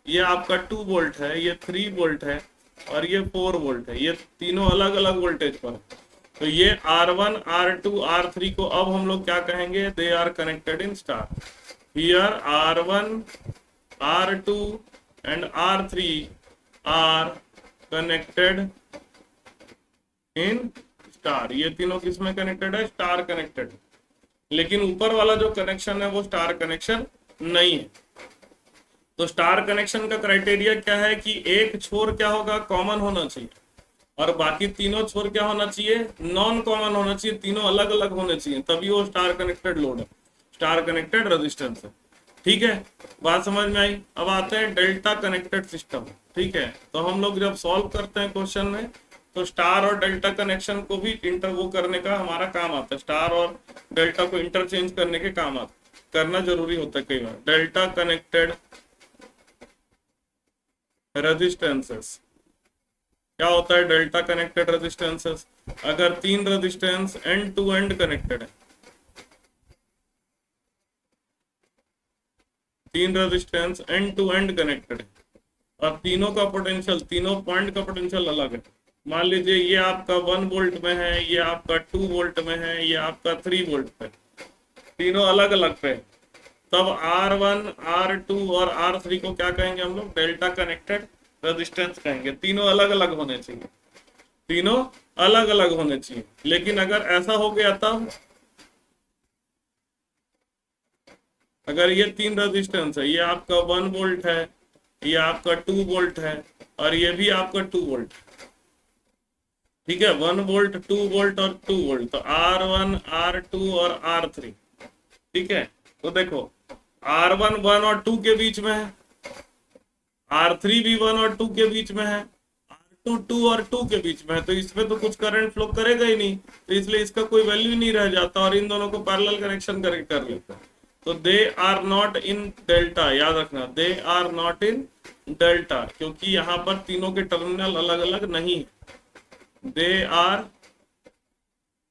ये आपका 2 वोल्ट है, ये 3 वोल्ट है, और ये 4 वोल्ट है। ये तीनों अलग अलग वोल्टेज पर है। तो ये R1, R2, R3 को अब हम लोग क्या कहेंगे, they are connected in star. Here R1, R2 and R3 are connected in star. ये तीनों किस में कनेक्टेड है, स्टार कनेक्टेड। लेकिन ऊपर वाला जो कनेक्शन है वो स्टार कनेक्शन नहीं है। तो स्टार कनेक्शन का क्राइटेरिया क्या है कि एक छोर क्या होगा, कॉमन होना चाहिए, और बाकी तीनों छोर क्या होना चाहिए, नॉन कॉमन होना चाहिए, तीनों अलग अलग होने चाहिए, तभी वो स्टार कनेक्टेड लोड है, स्टार कनेक्टेड रेजिस्टेंस है। ठीक है, बात समझ में आई। अब आते हैं डेल्टा कनेक्टेड सिस्टम। ठीक है, तो हम लोग जब सॉल्व करते हैं क्वेश्चन में, तो स्टार और डेल्टा कनेक्शन को भी वो करने का हमारा काम आता है, स्टार और डेल्टा को इंटरचेंज करने के काम आता है, करना जरूरी होता है कई बार। डेल्टा कनेक्टेड रेजिस्टेंसेस, क्या होता है डेल्टा कनेक्टेड रेजिस्टेंसेस, अगर तीन resistance end to end connected है, तीन resistance end to end connected है, और तीनों का पोटेंशियल, तीनों पॉइंट का पोटेंशियल अलग है। मान लीजिए ये आपका 1 वोल्ट में है, ये आपका 2 वोल्ट में है, ये आपका 3 वोल्ट पे, तीनों अलग अलग पे। तब R1, R2 और R3 को क्या कहेंगे हम लोग, डेल्टा कनेक्टेड रेजिस्टेंस कहेंगे। तीनों अलग अलग होने चाहिए, तीनों अलग अलग होने चाहिए। लेकिन अगर ऐसा हो गया तब, अगर ये तीन रेजिस्टेंस है, ये आपका 1 वोल्ट है, ये आपका 2 वोल्ट है, और ये भी आपका 2 वोल्ट, ठीक है, 1 वोल्ट, 2 वोल्ट और 2 वोल्ट, तो R1, R2 और R3। ठीक है, तो देखो R1 1 और 2 के बीच में है, R3 भी 1 और 2 के बीच में है, R2 2 और 2 के बीच में है, तो इसमें तो कुछ करंट फ्लो करेगा ही नहीं, तो इसलिए इसका कोई वैल्यू नहीं रह जाता, और इन दोनों को पैरेलल कनेक्शन करके कर लेते हैं। तो they are not in delta, याद रखना, they are not in delta, क्योंकि यहाँ पर तीनों के टर्मिनल अलग अलग नहीं है। They are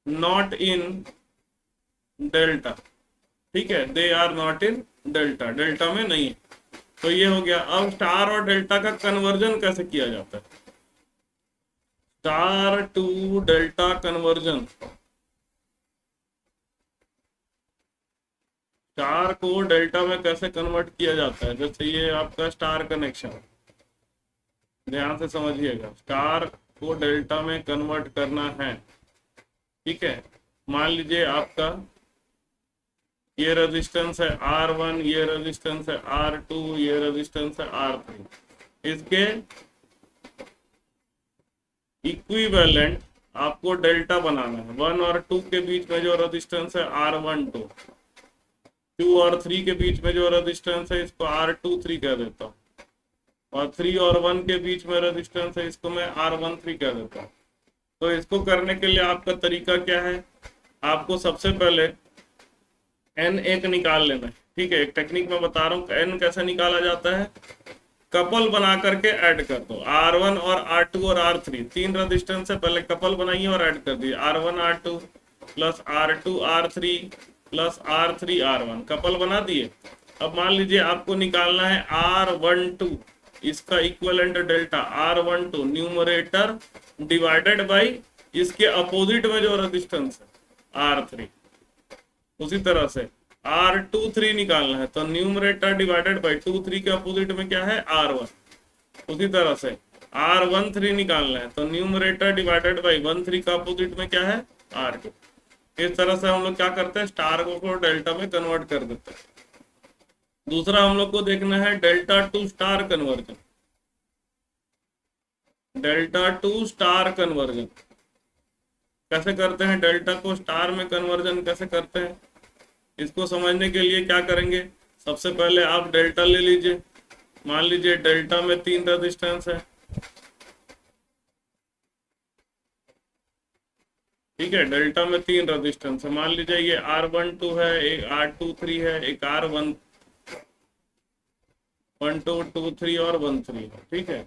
not in delta, ठीक है, they are not in delta, delta में नहीं है। तो ये हो गया। अब स्टार और डेल्टा का कन्वर्जन कैसे किया जाता है, star to delta conversion. Star को डेल्टा में कैसे कन्वर्ट किया जाता है, जैसे ये आपका स्टार कनेक्शन, ध्यान से समझिएगा, स्टार को डेल्टा में कन्वर्ट करना है। ठीक है, मान लीजिए आपका ये रेजिस्टेंस है R1, ये रेजिस्टेंस है R2, ये रेजिस्टेंस है R3, इसके इक्विवेलेंट आपको डेल्टा बनाना है। 1 और 2 के बीच में जो रेजिस्टेंस है R1 2 और 3 के बीच में जो रेजिस्टेंस है इसको R23 कह देता हूँ, और 3 और 1 के बीच में रेजिस्टेंस है इसको मैं R13 कह देता हूँ। तो इसको करने के लिए आपका तरीका क्या है, आपको सबसे पहले n एक निकाल लेना है। ठीक है, एक टेक्निक मैं बता रहा हूँ, n कैसे निकाला जाता है, कपल बना करके ऐड कर दो। R1 और R2 और R3 तीन रेजिस्टेंस से पहले कपल बनाइए और ऐड कर दिए, R1 R2 plus R2 R3 plus R3 R1, couple बना दिए। अब मान लीजिए आपको निकालना है R12, इसका equivalent delta R12 numerator divided by इसके अपोजिट में जो रेजिस्टेंस है R3। उसी तरह से R23 निकालना है, तो न्यूमरेटर डिवाइडेड बाई 2 3 के अपोजिट में क्या है R1। उसी तरह से R13 निकालना है, तो न्यूमरेटर डिवाइडेड बाई 13 का अपोजिट में क्या है R2। इस तरह से हम लोग क्या करते हैं, स्टार को डेल्टा में कन्वर्ट कर देते हैं। दूसरा हम लोग को देखना है delta two star conversion. Delta two star conversion कैसे करते हैं, डेल्टा को स्टार में कन्वर्जन कैसे करते हैं, इसको समझने के लिए क्या करेंगे, सबसे पहले आप डेल्टा ले लीजिए। मान लीजिए डेल्टा में तीन रेजिस्टेंस है, ठीक है, डेल्टा में 3 रेजिस्टेंस है, मान लीजिए ये R12 है, एक R23 है, एक R1 2 2 3 और 1 3 है। ठीक है,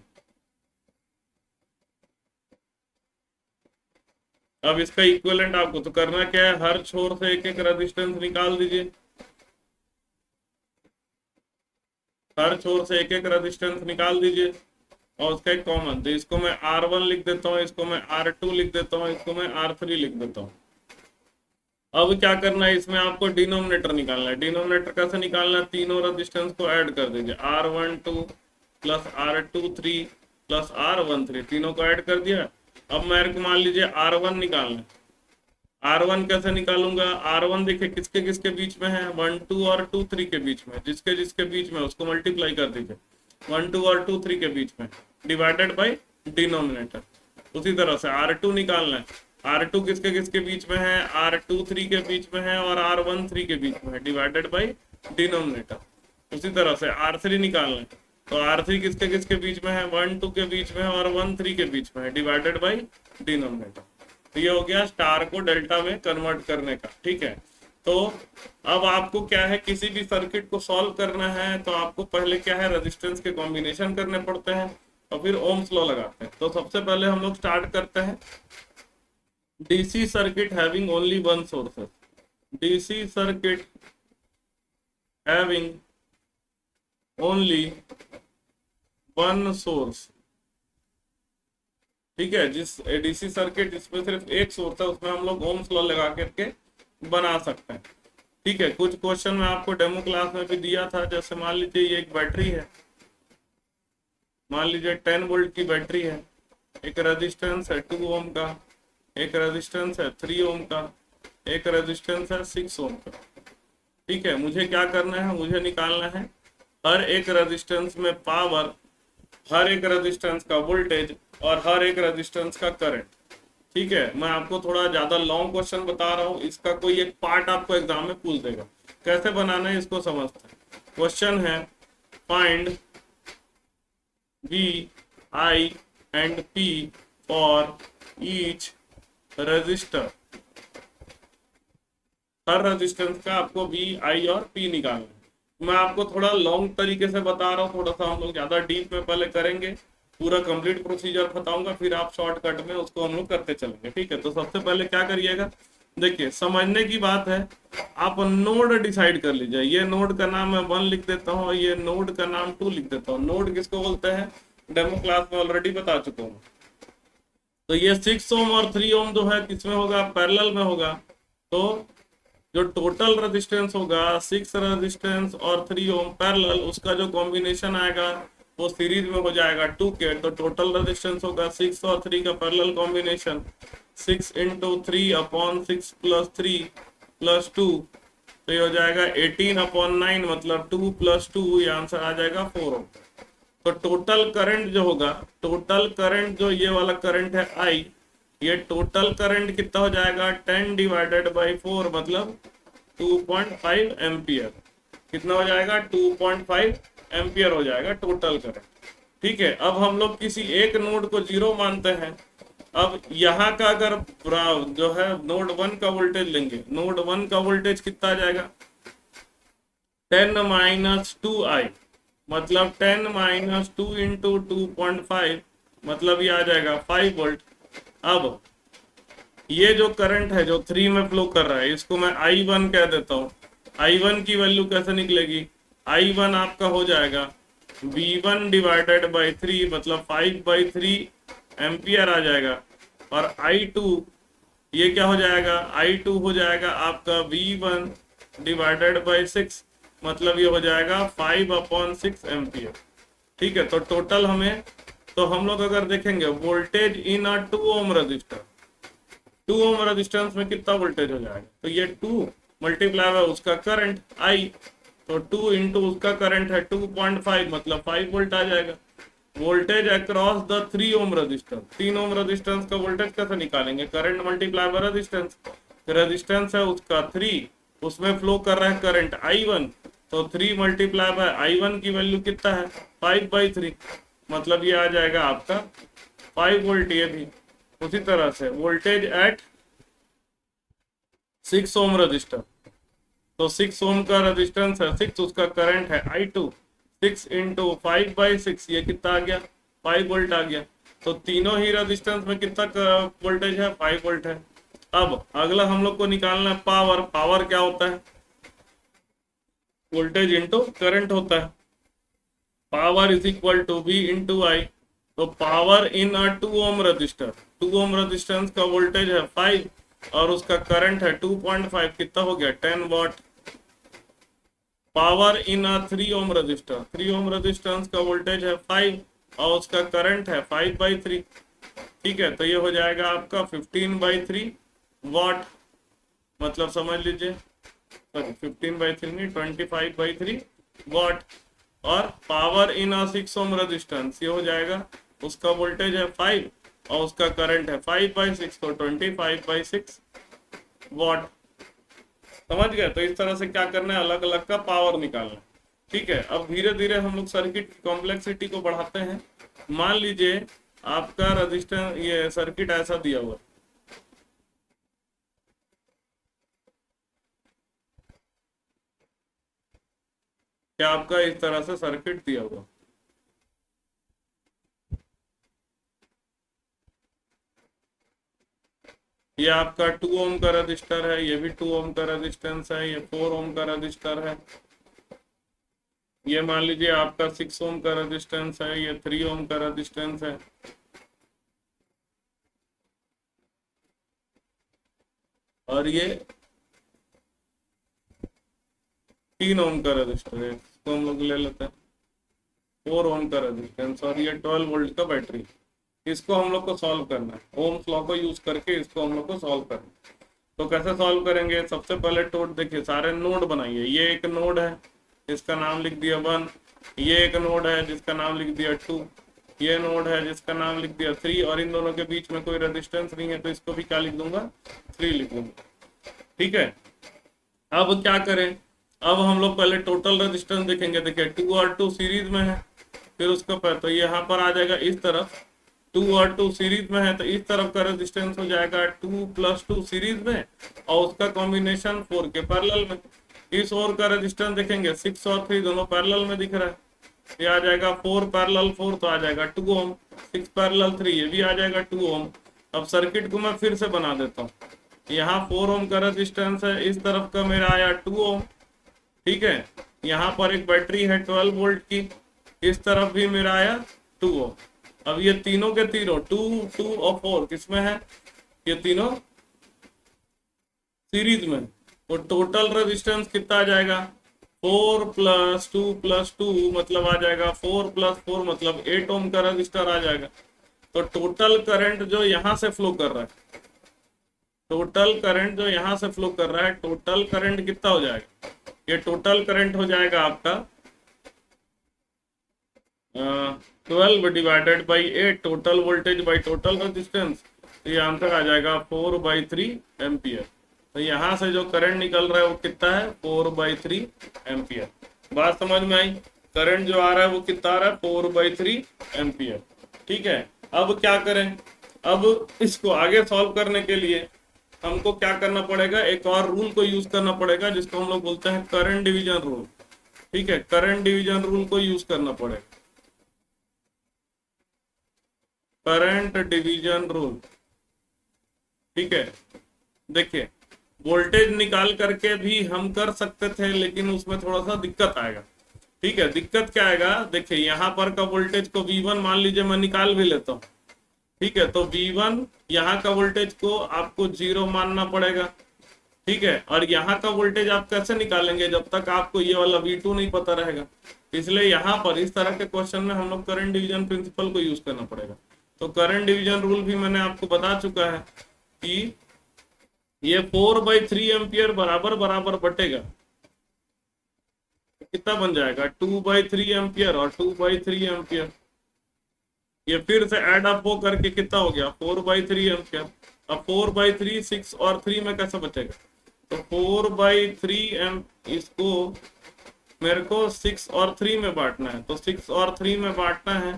अब इसका इक्विवेलेंट आपको तो करना क्या है, हर छोर से एक एक रेजिस्टेंस निकाल दीजिए, हर छोर से एक एक रेजिस्टेंस निकाल दीजिए और उसका एक कॉमन, तो इसको मैं R1 लिख देता हूँ, इसको मैं R2 लिख देता हूँ, इसको मैं R3 लिख देता हूँ। अब क्या करना है, इसमें आपको डिनोमिनेटर निकालना है। डिनोमिनेटर कैसे निकालना है, तीनों रेजिस्टेंस को ऐड कर दीजिए, R12 plus R23 plus R13, तीनों को ऐड कर दिया। अब मेरे को मान लीजिए R1 निकालना है। R1 कैसे निकालूंगा, R1 देखिए किसके किसके बीच में है, 1 2 और 2 3 के बीच में, जिसके जिसके बीच में उसको मल्टीप्लाई कर दीजिए, 1 2 और 2 3 के बीच में, डिवाइडेड बाय डिनोमिनेटर। उसी तरह से R2 निकालना है, R2 किसके किसके बीच में है, R2 3 के बीच में है और R1 3 के बीच में है, डिवाइडेड बाय डिनोमिनेटर। उसी तरह से R3 निकालना है, तो R3 किसके किसके बीच में है, 1 2 के बीच में है और 1 3 के बीच में है, डिवाइडेड बाय डिनोमिनेटर। तो ये हो गया स्टार को डेल्टा में कन्वर्ट करने का। ठीक है, तो अब आपको क्या है, किसी भी सर्किट को सॉल्व करना है तो आपको पहले क्या है, रेजिस्टेंस के कॉम्बिनेशन करने पड़ते हैं और फिर ओम्स लॉ लगाते हैं। तो सबसे पहले हम लोग स्टार्ट करते हैं DC circuit having only one sources, DC circuit having only one source. ठीक है, जिस एडीसी सर्किट जिसमें सिर्फ एक सोर्स है उसमें हम लोग ओम्स लॉ लगा करके बना सकते हैं। ठीक है, कुछ क्वेश्चन में आपको डेमो क्लास में भी दिया था, जैसे मान लीजिए ये एक बैटरी है, मान लीजिए 10 वोल्ट की बैटरी है, एक रेजिस्टेंस है 2 ओम का, एक रेजिस्टेंस है 3 ओम का, एक रेजिस्टेंस है 6 ओम का। ठीक है, मुझे क्या करना है, मुझे निकालना है हर एक रेजिस्टेंस में पावर, हर एक रेजिस्टेंस का वोल्टेज और हर एक रेजिस्टेंस का करंट। ठीक है, मैं आपको थोड़ा ज्यादा लॉन्ग क्वेश्चन बता रहा हूँ, इसका कोई एक पार्ट आपको एग्जाम में पूछ देगा, कैसे बनाना है इसको समझते हैं। क्वेश्चन है find V, I and P for each resistor, हर रेजिस्टेंस का आपको V, I और P निकालना है। मैं आपको थोड़ा लॉन्ग तरीके से बता रहा हूँ, थोड़ा सा हम लोग ज्यादा डीप में पहले करेंगे, पूरा कंप्लीट प्रोसीजर बताऊंगा, फिर आप शॉर्टकट में उसको हम लोग करते चलेंगे। ठीक है, तो सबसे पहले क्या करिएगा, देखिए समझने की बात है, आप नोड डिसाइड कर लीजिए। ये नोड का नाम मैं 1 लिख देता हूँ, ये नोड का नाम 2 लिख देता हूँ। नोड किसको बोलते हैं, डेमो क्लास में ऑलरेडी बता चुका हूँ। तो ये 6 ओम और 3 ओम जो है किसमें होगा, पैरेलल में होगा। तो जो टोटल रेजिस्टेंस होगा 6 रेजिस्टेंस और 3 ओम पैरेलल, उसका जो कॉम्बिनेशन आएगा वो सीरीज में हो जाएगा 2 के। तो टोटल रेजिस्टेंस होगा 6 और 3 का पैरेलल कॉम्बिनेशन, 6 × 3/6 + 3 + 2, तो ये हो जाएगा 18/9, मतलब 2 + 2, ये आंसर आ जाएगा 4 ओम। तो टोटल करंट जो होगा, टोटल करंट जो ये वाला करंट है I, ये टोटल करंट कितना हो जाएगा, 10 / 4, मतलब 2.5 एम्पियर। कितना हो जाएगा, 2.5 एम्पियर हो जाएगा टोटल करंट। ठीक है, अब हम लोग किसी एक नोड को 0 मानते हैं। अब यहाँ का अगर जो है नोड 1 का वोल्टेज लेंगे, नोड 1 का वोल्टेज कितना आ जाएगा, 10 - 2I, मतलब 10 - 2 × 2.5, मतलब ये आ जाएगा 5 वोल्ट। अब ये जो करंट है जो 3 में फ्लो कर रहा है, इसको मैं I1 कह देता हूँ। I1 की वैल्यू कैसे निकलेगी, I1 आपका हो जाएगा V1 / 3, मतलब 5/3 एम्पियर आ जाएगा। और I2 ये क्या हो जाएगा, I2 हो जाएगा आपका V1 / 6, मतलब ये हो जाएगा 5/6 एम्पियर। ठीक है, तो टोटल हमें, तो हम लोग अगर देखेंगे voltage in a 2 ohm resistor, 2 ohm resistance में कितना वोल्टेज हो जाएगा, तो ये 2 मल्टीप्लाई है उसका करंट I, तो 2 × उसका करंट है 2.5, मतलब 5 वोल्ट आ जाएगा। Voltage across the 3 ohm resistor, 3 ohm resistance का वोल्टेज कैसे निकालेंगे, current multiply by resistance, resistance है उसका 3, उसमें फ्लो कर रहा है करंट I1, तो 3 मल्टीप्लाई बाय I1 की वैल्यू कितना है, 5/3, मतलब ये आ जाएगा आपका 5 वोल्ट। ये भी उसी तरह से वोल्टेज एट 6 ओम रजिस्टर, तो 6 ओम का रेजिस्टेंस है 6, उसका करंट है I2, 6 इंटू 5/6, ये कितना आ गया 5 वोल्ट आ गया। तो तीनों ही रेजिस्टेंस में कितना वोल्टेज है 5 वोल्ट है। अब अगला हम लोग को निकालना है पावर। पावर क्या होता है, वोल्टेज इंटू करंट होता है। Power is equal to V into I. तो power in a 2 ohm resistor, 2 ohm resistance का वोल्टेज है 5 और उसका करंट है 2.5, कितना हो गया 10 watt. Power in a 3 ohm resistor, 3 ohm resistance का वोल्टेज है 5 और उसका करंट है 5/3। ठीक है, तो ये हो जाएगा आपका 15/3 वॉट, मतलब समझ लीजिए, सॉरी 15/3 नहीं 25/3 वॉट। और power in a 6 ohm resistance, ये हो जाएगा, उसका वोल्टेज है 5 और उसका करंट है 5/6, तो 25/6 वॉट। समझ गए। तो इस तरह से क्या करना है, अलग अलग का पावर निकालना है। ठीक है, अब धीरे धीरे हम लोग सर्किट की कॉम्प्लेक्सिटी को बढ़ाते हैं। मान लीजिए आपका रजिस्टर, ये सर्किट ऐसा दिया हुआ, क्या आपका इस तरह से सर्किट दिया हुआ, ये आपका 2 ओम का रजिस्टर है, ये भी 2 ओम का रजिस्टेंस है, ये 4 ओम का रजिस्टर है, ये मान लीजिए आपका 6 ओम का रजिस्टेंस है, ये 3 ओम का रजिस्टेंस है, और ये 3 ओम का रजिस्टर है, इसको हम लोग ले लेते हैं 4 ओम का रजिस्टेंस, और ये 12 वोल्ट का बैटरी। इसको हम लोग को सॉल्व करना है, ओम्स लॉ को यूज करके इसको हम लोग को सॉल्व करना है। तो कैसे सॉल्व करेंगे, सबसे पहले टोट देखिए, सारे नोड बनाइए। ये एक नोड है, इसका नाम लिख दिया 1, ये एक नोड है जिसका नाम लिख दिया 2, ये नोड है जिसका नाम लिख दिया 3, और इन दोनों के बीच में कोई रेजिस्टेंस नहीं है तो इसको भी क्या लिख दूंगा 3 लिख दूंगा। ठीक है, अब क्या करें, अब हम लोग पहले टोटल रेजिस्टेंस देखेंगे। देखिए 2 और 2 सीरीज में है, फिर उसका तो यहाँ पर आ जाएगा इस तरफ, 2 और 2 सीरीज में है तो इस तरफ का रेजिस्टेंस हो जाएगा 2 + 2 सीरीज में और उसका कॉम्बिनेशन 4 के पैरेलल में। इस ओर का रेजिस्टेंस देखेंगे 6 और 3 दोनों पैरेलल में दिख रहा है, ये आ जाएगा 4 पैरेलल 4 तो आ जाएगा 2 ओम, 6 पैरेलल 3 ये भी आ जाएगा 2 ओम। अब सर्किट को मैं फिर से बना देता हूँ, यहाँ 4 ओम का रेजिस्टेंस है, इस तरफ का मेरा आया 2 ओम। ठीक है, यहाँ पर एक बैटरी है 12 वोल्ट की, इस तरफ भी मेरा आया 2 ओम। अब ये तीनों के तीनों 2, 2 और 4 किसमें है, ये तीनों सीरीज में, तो टोटल रेजिस्टेंस कितना आ जाएगा 4 + 2 + 2 मतलब आ जाएगा 4 + 4 मतलब 8 ओम का रजिस्टर आ जाएगा। तो टोटल करंट जो यहाँ से फ्लो कर रहा है, टोटल करंट जो यहाँ से फ्लो कर रहा है, टोटल करंट कितना हो जाएगा, ये टोटल करंट हो जाएगा आपका 12 divided by 8, total voltage by total resistance, तो ये आंसर आ जाएगा 4/3 एम्पियर। तो यहाँ से जो करंट निकल रहा है वो कितना है 4/3 एम्पियर। बात समझ में आई, करंट जो आ रहा है वो कितना आ रहा है 4/3 एम्पियर। ठीक है, अब क्या करें, अब इसको आगे सॉल्व करने के लिए हमको क्या करना पड़ेगा, एक और रूल को यूज करना पड़ेगा जिसको हम लोग बोलते हैं करंट डिवीजन रूल। ठीक है, करंट डिवीजन रूल को यूज करना पड़ेगा, करंट डिवीजन रूल। ठीक है, देखिए वोल्टेज निकाल करके भी हम कर सकते थे लेकिन उसमें थोड़ा सा दिक्कत आएगा। ठीक है, दिक्कत क्या आएगा, देखिए यहाँ पर का वोल्टेज को V1 मान लीजिए मैं निकाल भी लेता हूँ। ठीक है, तो V1 यहाँ का वोल्टेज को आपको 0 मानना पड़ेगा। ठीक है, और यहाँ का वोल्टेज आप कैसे निकालेंगे जब तक आपको ये वाला V2 नहीं पता रहेगा। इसलिए यहाँ पर इस तरह के क्वेश्चन में हम लोग करंट डिवीजन प्रिंसिपल को यूज करना पड़ेगा। तो करंट डिवीजन रूल भी मैंने आपको बता चुका है कि ये 4/3 एम्पियर बराबर बराबर बटेगा, कितना बन जाएगा 2/3 एम्पियर और 2/3 एम्पियर, ये फिर से ऐड अप हो करके कितना हो गया 4/3 एम्पियर। अब 4/3 6 और 3 में कैसे बचेगा, तो 4/3 एम, इसको मेरे को 6 और 3 में बांटना है, तो 6 और 3 में बांटना है,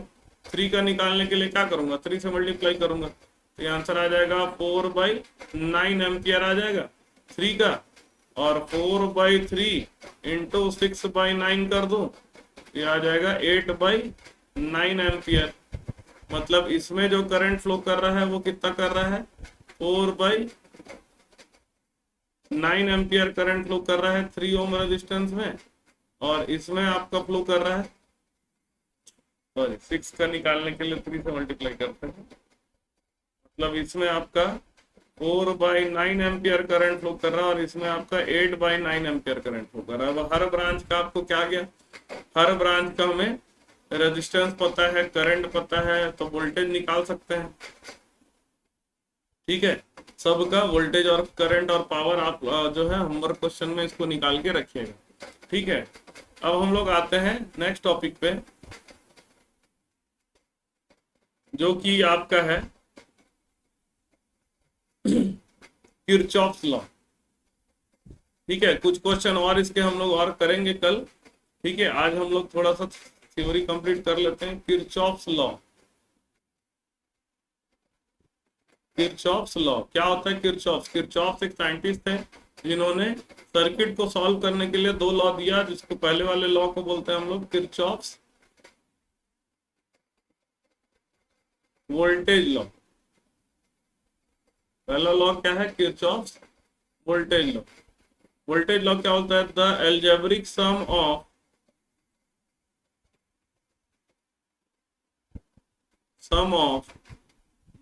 3 का निकालने के लिए क्या करूंगा 3 से मल्टीप्लाई करूंगा, तो आंसर आ जाएगा 4/9 एम्पियर आ जाएगा। 3 का, और 4/3 इंटू 6/9 कर दूं, ये आ जाएगा 8/9 एम्पियर। मतलब इसमें जो करंट फ्लो कर रहा है वो कितना कर रहा है, 4/9 एम्पियर करंट फ्लो कर रहा है 3 ओम रेजिस्टेंस में, और इसमें आपका फ्लो कर रहा है, सॉरी 6 का निकालने के लिए 3 से मल्टीप्लाई करते हैं, मतलब इसमें आपका 4/9 एम्पियर करंट फ्लो कर रहा है और इसमें आपका 8/9 एम्पियर करंट फ्लो कर रहा है। अब हर ब्रांच का आपको क्या गया, हर ब्रांच का हमें रेजिस्टेंस पता है, करंट पता है, तो वोल्टेज निकाल सकते हैं। ठीक है, सबका वोल्टेज और करंट और पावर आप जो है होमवर्क क्वेश्चन में इसको निकाल के रखिएगा। ठीक है, अब हम लोग आते हैं नेक्स्ट टॉपिक पे, जो कि आपका है किरचॉफ्स लॉ। ठीक है, कुछ क्वेश्चन और इसके हम लोग और करेंगे कल। ठीक है, आज हम लोग थोड़ा सा थ्योरी कंप्लीट कर लेते हैं। किरचॉफ्स लॉ, किरचॉफ्स लॉ क्या होता है? किरचॉफ्स, किरचॉफ्स एक साइंटिस्ट थे जिन्होंने सर्किट को सॉल्व करने के लिए 2 लॉ दिया, जिसको पहले वाले लॉ को बोलते हैं हम लोग किरचॉफ्स वोल्टेज लॉ। पहला लॉ क्या है? Kirchhoff's voltage law. Voltage law क्या होता है? The algebraic sum of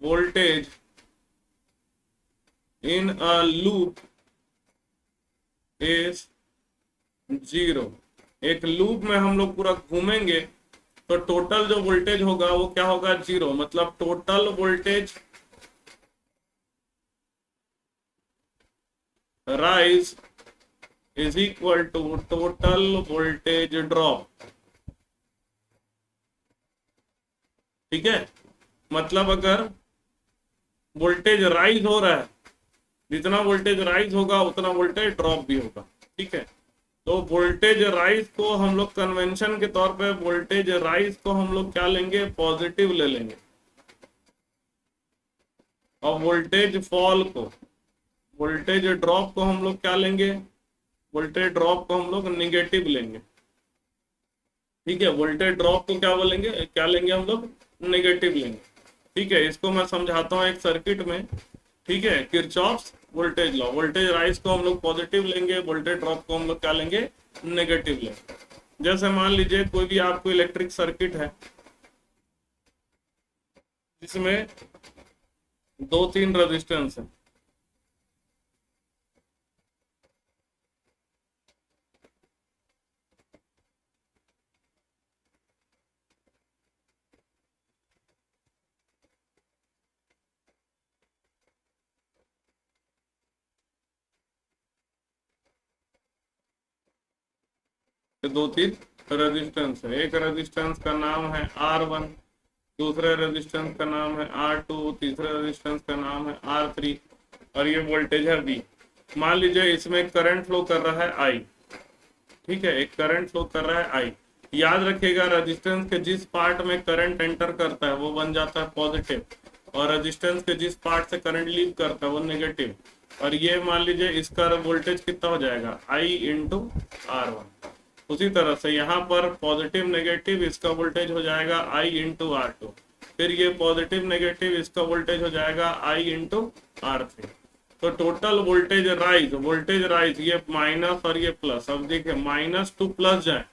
voltage in a loop is 0। एक लूप में हम लोग पूरा घूमेंगे तो टोटल जो वोल्टेज होगा वो क्या होगा? 0। मतलब total voltage rise is equal to total voltage drop. ठीक है, मतलब अगर वोल्टेज राइज हो रहा है, जितना वोल्टेज राइज होगा उतना वोल्टेज ड्रॉप भी होगा। ठीक है, तो वोल्टेज राइज को हम लोग कन्वेंशन के तौर पे वोल्टेज राइज को हम लोग क्या लेंगे? पॉजिटिव ले लेंगे, और वोल्टेज फॉल को, वोल्टेज ड्रॉप को हम लोग क्या लेंगे? वोल्टेज ड्रॉप को हम लोग निगेटिव लेंगे। ठीक है, वोल्टेज ड्रॉप को क्या बोलेंगे, क्या लेंगे हम लोग? नेगेटिव लेंगे। ठीक है, इसको मैं समझाता हूँ एक सर्किट में। ठीक है, Kirchhoff's voltage law, voltage rise को हम लोग पॉजिटिव लेंगे, वोल्टेज ड्रॉप को हम लोग क्या लेंगे? नेगेटिव लेंगे। जैसे मान लीजिए कोई भी आपको इलेक्ट्रिक सर्किट है जिसमें 2-3 रेजिस्टेंस है। दो तीन रेजिस्टेंस है, एक रेजिस्टेंस का नाम है R1, दूसरे रेजिस्टेंस का नाम है R2, तीसरे रेजिस्टेंस का नाम है R3, और ये वोल्टेज है V। मान लीजिए इसमें करंट फ्लो कर रहा है I। ठीक है, एक करंट फ्लो कर रहा है I। याद रखिएगा, रेजिस्टेंस के जिस पार्ट में करंट एंटर करता है वो बन जाता है पॉजिटिव, और रेजिस्टेंस के जिस पार्ट से करंट लीव करता है वो नेगेटिव। और ये मान लीजिए इसका वोल्टेज कितना हो जाएगा? I into R1। उसी तरह से यहाँ पर पॉजिटिव नेगेटिव, इसका वोल्टेज हो जाएगा I इंटू R2। फिर ये पॉजिटिव नेगेटिव, इसका वोल्टेज हो जाएगा I इंटू R3। तो टोटल वोल्टेज राइज, ये माइनस और ये प्लस। अब देखिए -2 प्लस जाए,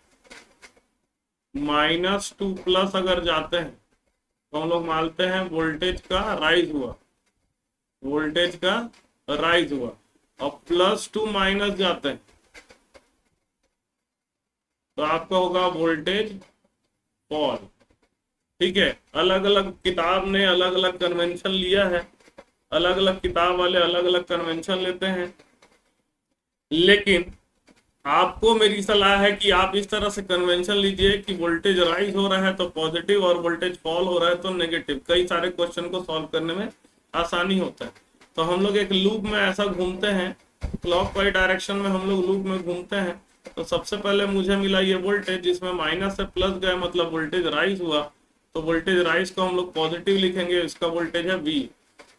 -2 प्लस अगर जाते हैं तो हम लोग मानते हैं वोल्टेज का राइज हुआ, वोल्टेज का राइज हुआ। और +2 माइनस जाते हैं तो आपका होगा वोल्टेज फॉल। ठीक है, अलग अलग किताब ने अलग अलग कन्वेंशन लिया है, अलग अलग किताब वाले अलग अलग कन्वेंशन लेते हैं, लेकिन आपको मेरी सलाह है कि आप इस तरह से कन्वेंशन लीजिए कि वोल्टेज राइज हो रहा है तो पॉजिटिव और वोल्टेज फॉल हो रहा है तो नेगेटिव। कई सारे क्वेश्चन को सॉल्व करने में आसानी होता है। तो हम लोग एक लूप में ऐसा घूमते हैं, क्लॉकवाइज डायरेक्शन में हम लोग लूप में घूमते हैं। तो सबसे पहले मुझे मिला ये वोल्टेज, जिसमें माइनस से प्लस गए मतलब वोल्टेज राइज हुआ, तो वोल्टेज राइज को हम लोग पॉजिटिव लिखेंगे, इसका वोल्टेज है V।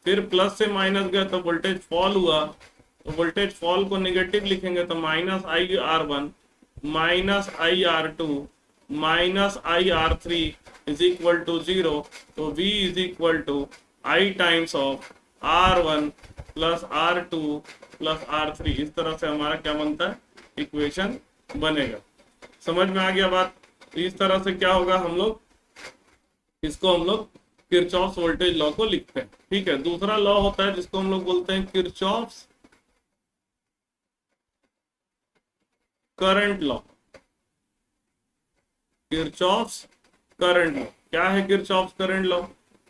फिर प्लस से माइनस गया तो वोल्टेज फॉल हुआ, तो वोल्टेज फॉल को नेगेटिव लिखेंगे तो -IR1 -IR2 -IR3 is equal to 0। तो V is equal to I times of R1 plus R2 plus R3। इस तरह से हमारा क्या बनता है, इक्वेशन बनेगा। समझ में आ गया बात। इस तरह से क्या होगा, हम लोग किरचॉफ्स वोल्टेज लॉ को लिखते हैं। ठीक है, दूसरा लॉ होता है जिसको हम लोग बोलते हैं Kirchhoff's current law. Kirchhoff's current law क्या है? Kirchhoff's current law,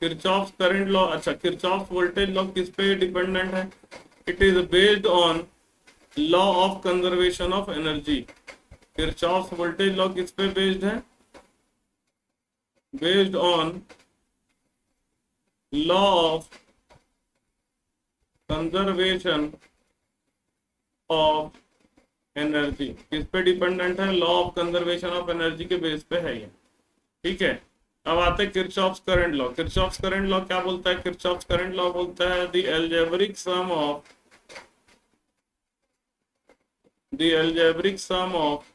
Kirchhoff's current law, अच्छा किरचॉफ्स वोल्टेज लॉ किस पे डिपेंडेंट है? It is based on law of conservation of energy. Kirchhoff's voltage law किस पे बेस्ड है? Based on law of conservation of energy. किस पे डिपेंडेंट है? Law of conservation of energy के बेस पे है ये। ठीक है, अब आते हैं Kirchhoff's current law. Kirchhoff's current law क्या बोलता है? किरचॉफ्स करंट लॉ बोलता है the algebraic sum of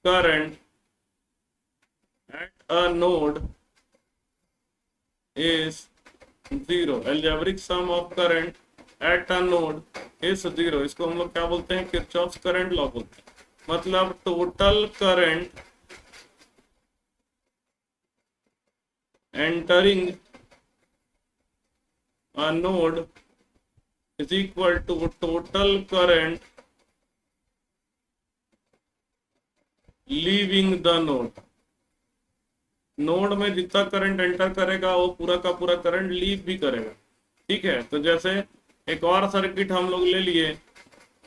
current at a node is 0। Algebraic sum of current at a node is 0। इसको हम लोग क्या बोलते हैं? किरचॉफ्स करंट लॉ बोलते हैं। मतलब total current entering a node is equal to total current leaving the node। Node में जितना करंट एंटर करेगा वो पूरा का पूरा करंट लीव भी करेगा। ठीक है, तो जैसे एक और सर्किट हम लोग ले लिए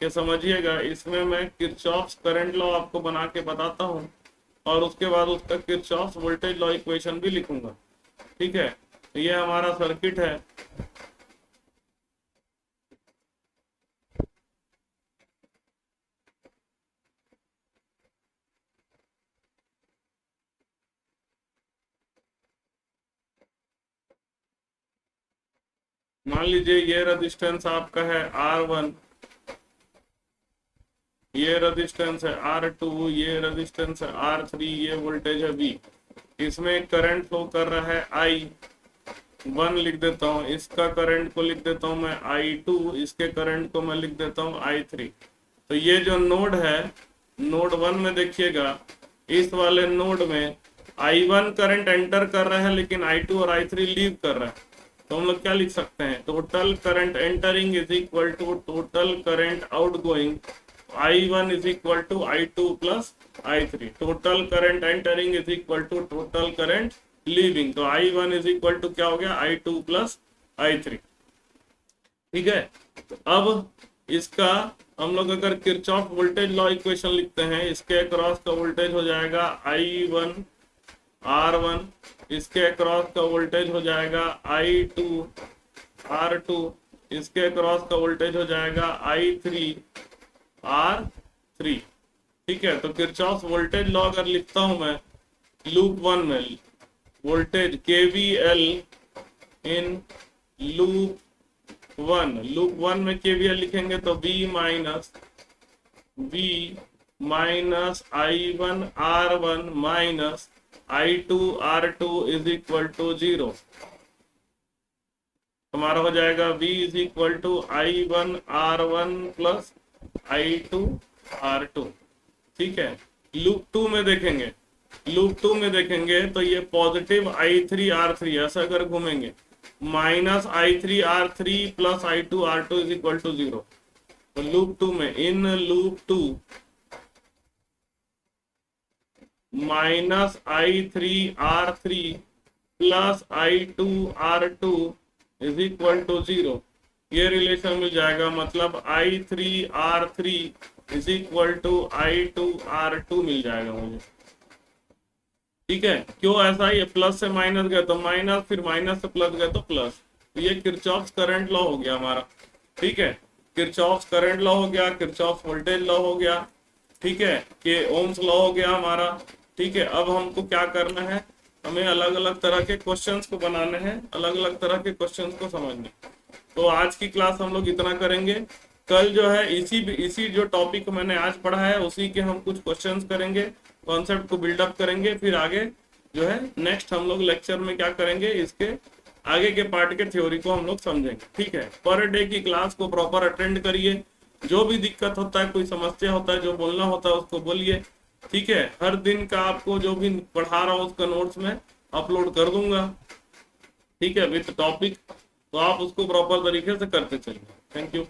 कि समझिएगा, इसमें मैं किरचॉफ्स करंट लॉ आपको बना के बताता हूँ और उसके बाद उसका किरचॉफ्स वोल्टेज लॉ इक्वेशन भी लिखूंगा। ठीक है, तो ये हमारा सर्किट है। मान लीजिए ये रेजिस्टेंस आपका है R1, ये रेजिस्टेंस है R2, ये रेजिस्टेंस है R3, ये वोल्टेज है V। इसमें करंट फ्लो कर रहा है I1 लिख देता हूँ, इसका करंट को लिख देता हूँ मैं I2, इसके करंट को मैं लिख देता हूँ I3। तो ये जो नोड है, नोड 1 में देखिएगा, इस वाले नोड में I1 करंट एंटर कर रहा है लेकिन I2 और I3 लीव कर रहा है। तो हम लोग क्या लिख सकते हैं? Total current entering is equal to total current outgoing. I1 is equal to I2 plus I3। Total current entering is equal to total current leaving. तो I1 इज इक्वल टू क्या हो गया? I2 plus I3। ठीक है, तो अब इसका हम लोग अगर किरचॉफ वोल्टेज लॉ इक्वेशन लिखते हैं, इसके अक्रॉस का वोल्टेज हो जाएगा I1 R1, इसके अक्रॉस का वोल्टेज हो जाएगा I2 R2, इसके अक्रॉस का वोल्टेज हो जाएगा I3 R3। ठीक है, तो किरचॉफ वोल्टेज लॉ अगर लिखता हूं मैं लूप 1 में, वोल्टेज KVL इन लूप 1 में KVL लिखेंगे तो V minus I1 R1 minus I2 R2 is equal to 0। हमारा हो जाएगा V is equal to I1 R1 plus I2 R2। ठीक है, लूप 2 में देखेंगे, लूप 2 में देखेंगे तो ये पॉजिटिव I3 R3 ऐसा अगर घूमेंगे, minus I3 R3 plus I2 R2 is equal to 0। तो लूप 2 में, in loop 2 minus I3 R3 plus I2 R2 is equal to 0, ये रिलेशन मिल जाएगा। मतलब I3 R3 is equal to I2 R2 मिल जाएगा मुझे। ठीक है, क्यों ऐसा? ये प्लस से माइनस गए तो माइनस, फिर माइनस से प्लस गए तो प्लस। तो ये किरचॉफ्स करंट लॉ हो गया हमारा। ठीक है, किरचॉफ्स करंट लॉ हो गया, किरचॉफ्स वोल्टेज लॉ हो गया। ठीक है, कि ओम्स लॉ हो गया हमारा। ठीक है, अब हमको क्या करना है? हमें अलग अलग तरह के क्वेश्चंस को बनाने हैं, अलग अलग तरह के क्वेश्चंस को समझने। तो आज की क्लास हम लोग इतना करेंगे। कल जो है इसी जो टॉपिक मैंने आज पढ़ा है उसी के हम कुछ क्वेश्चंस करेंगे, कॉन्सेप्ट को बिल्डअप करेंगे, फिर आगे जो है नेक्स्ट हम लोग लेक्चर में क्या करेंगे, इसके आगे के पार्ट के थ्योरी को हम लोग समझेंगे। ठीक है, पर डे की क्लास को प्रॉपर अटेंड करिए। जो भी दिक्कत होता है, कोई समस्या होता है, जो बोलना होता है उसको बोलिए। ठीक है, हर दिन का आपको जो भी पढ़ा रहा हूँ उसका नोट्स में अपलोड कर दूंगा। ठीक है, विथ टॉपिक, तो आप उसको प्रॉपर तरीके से करते चलिए। Thank you.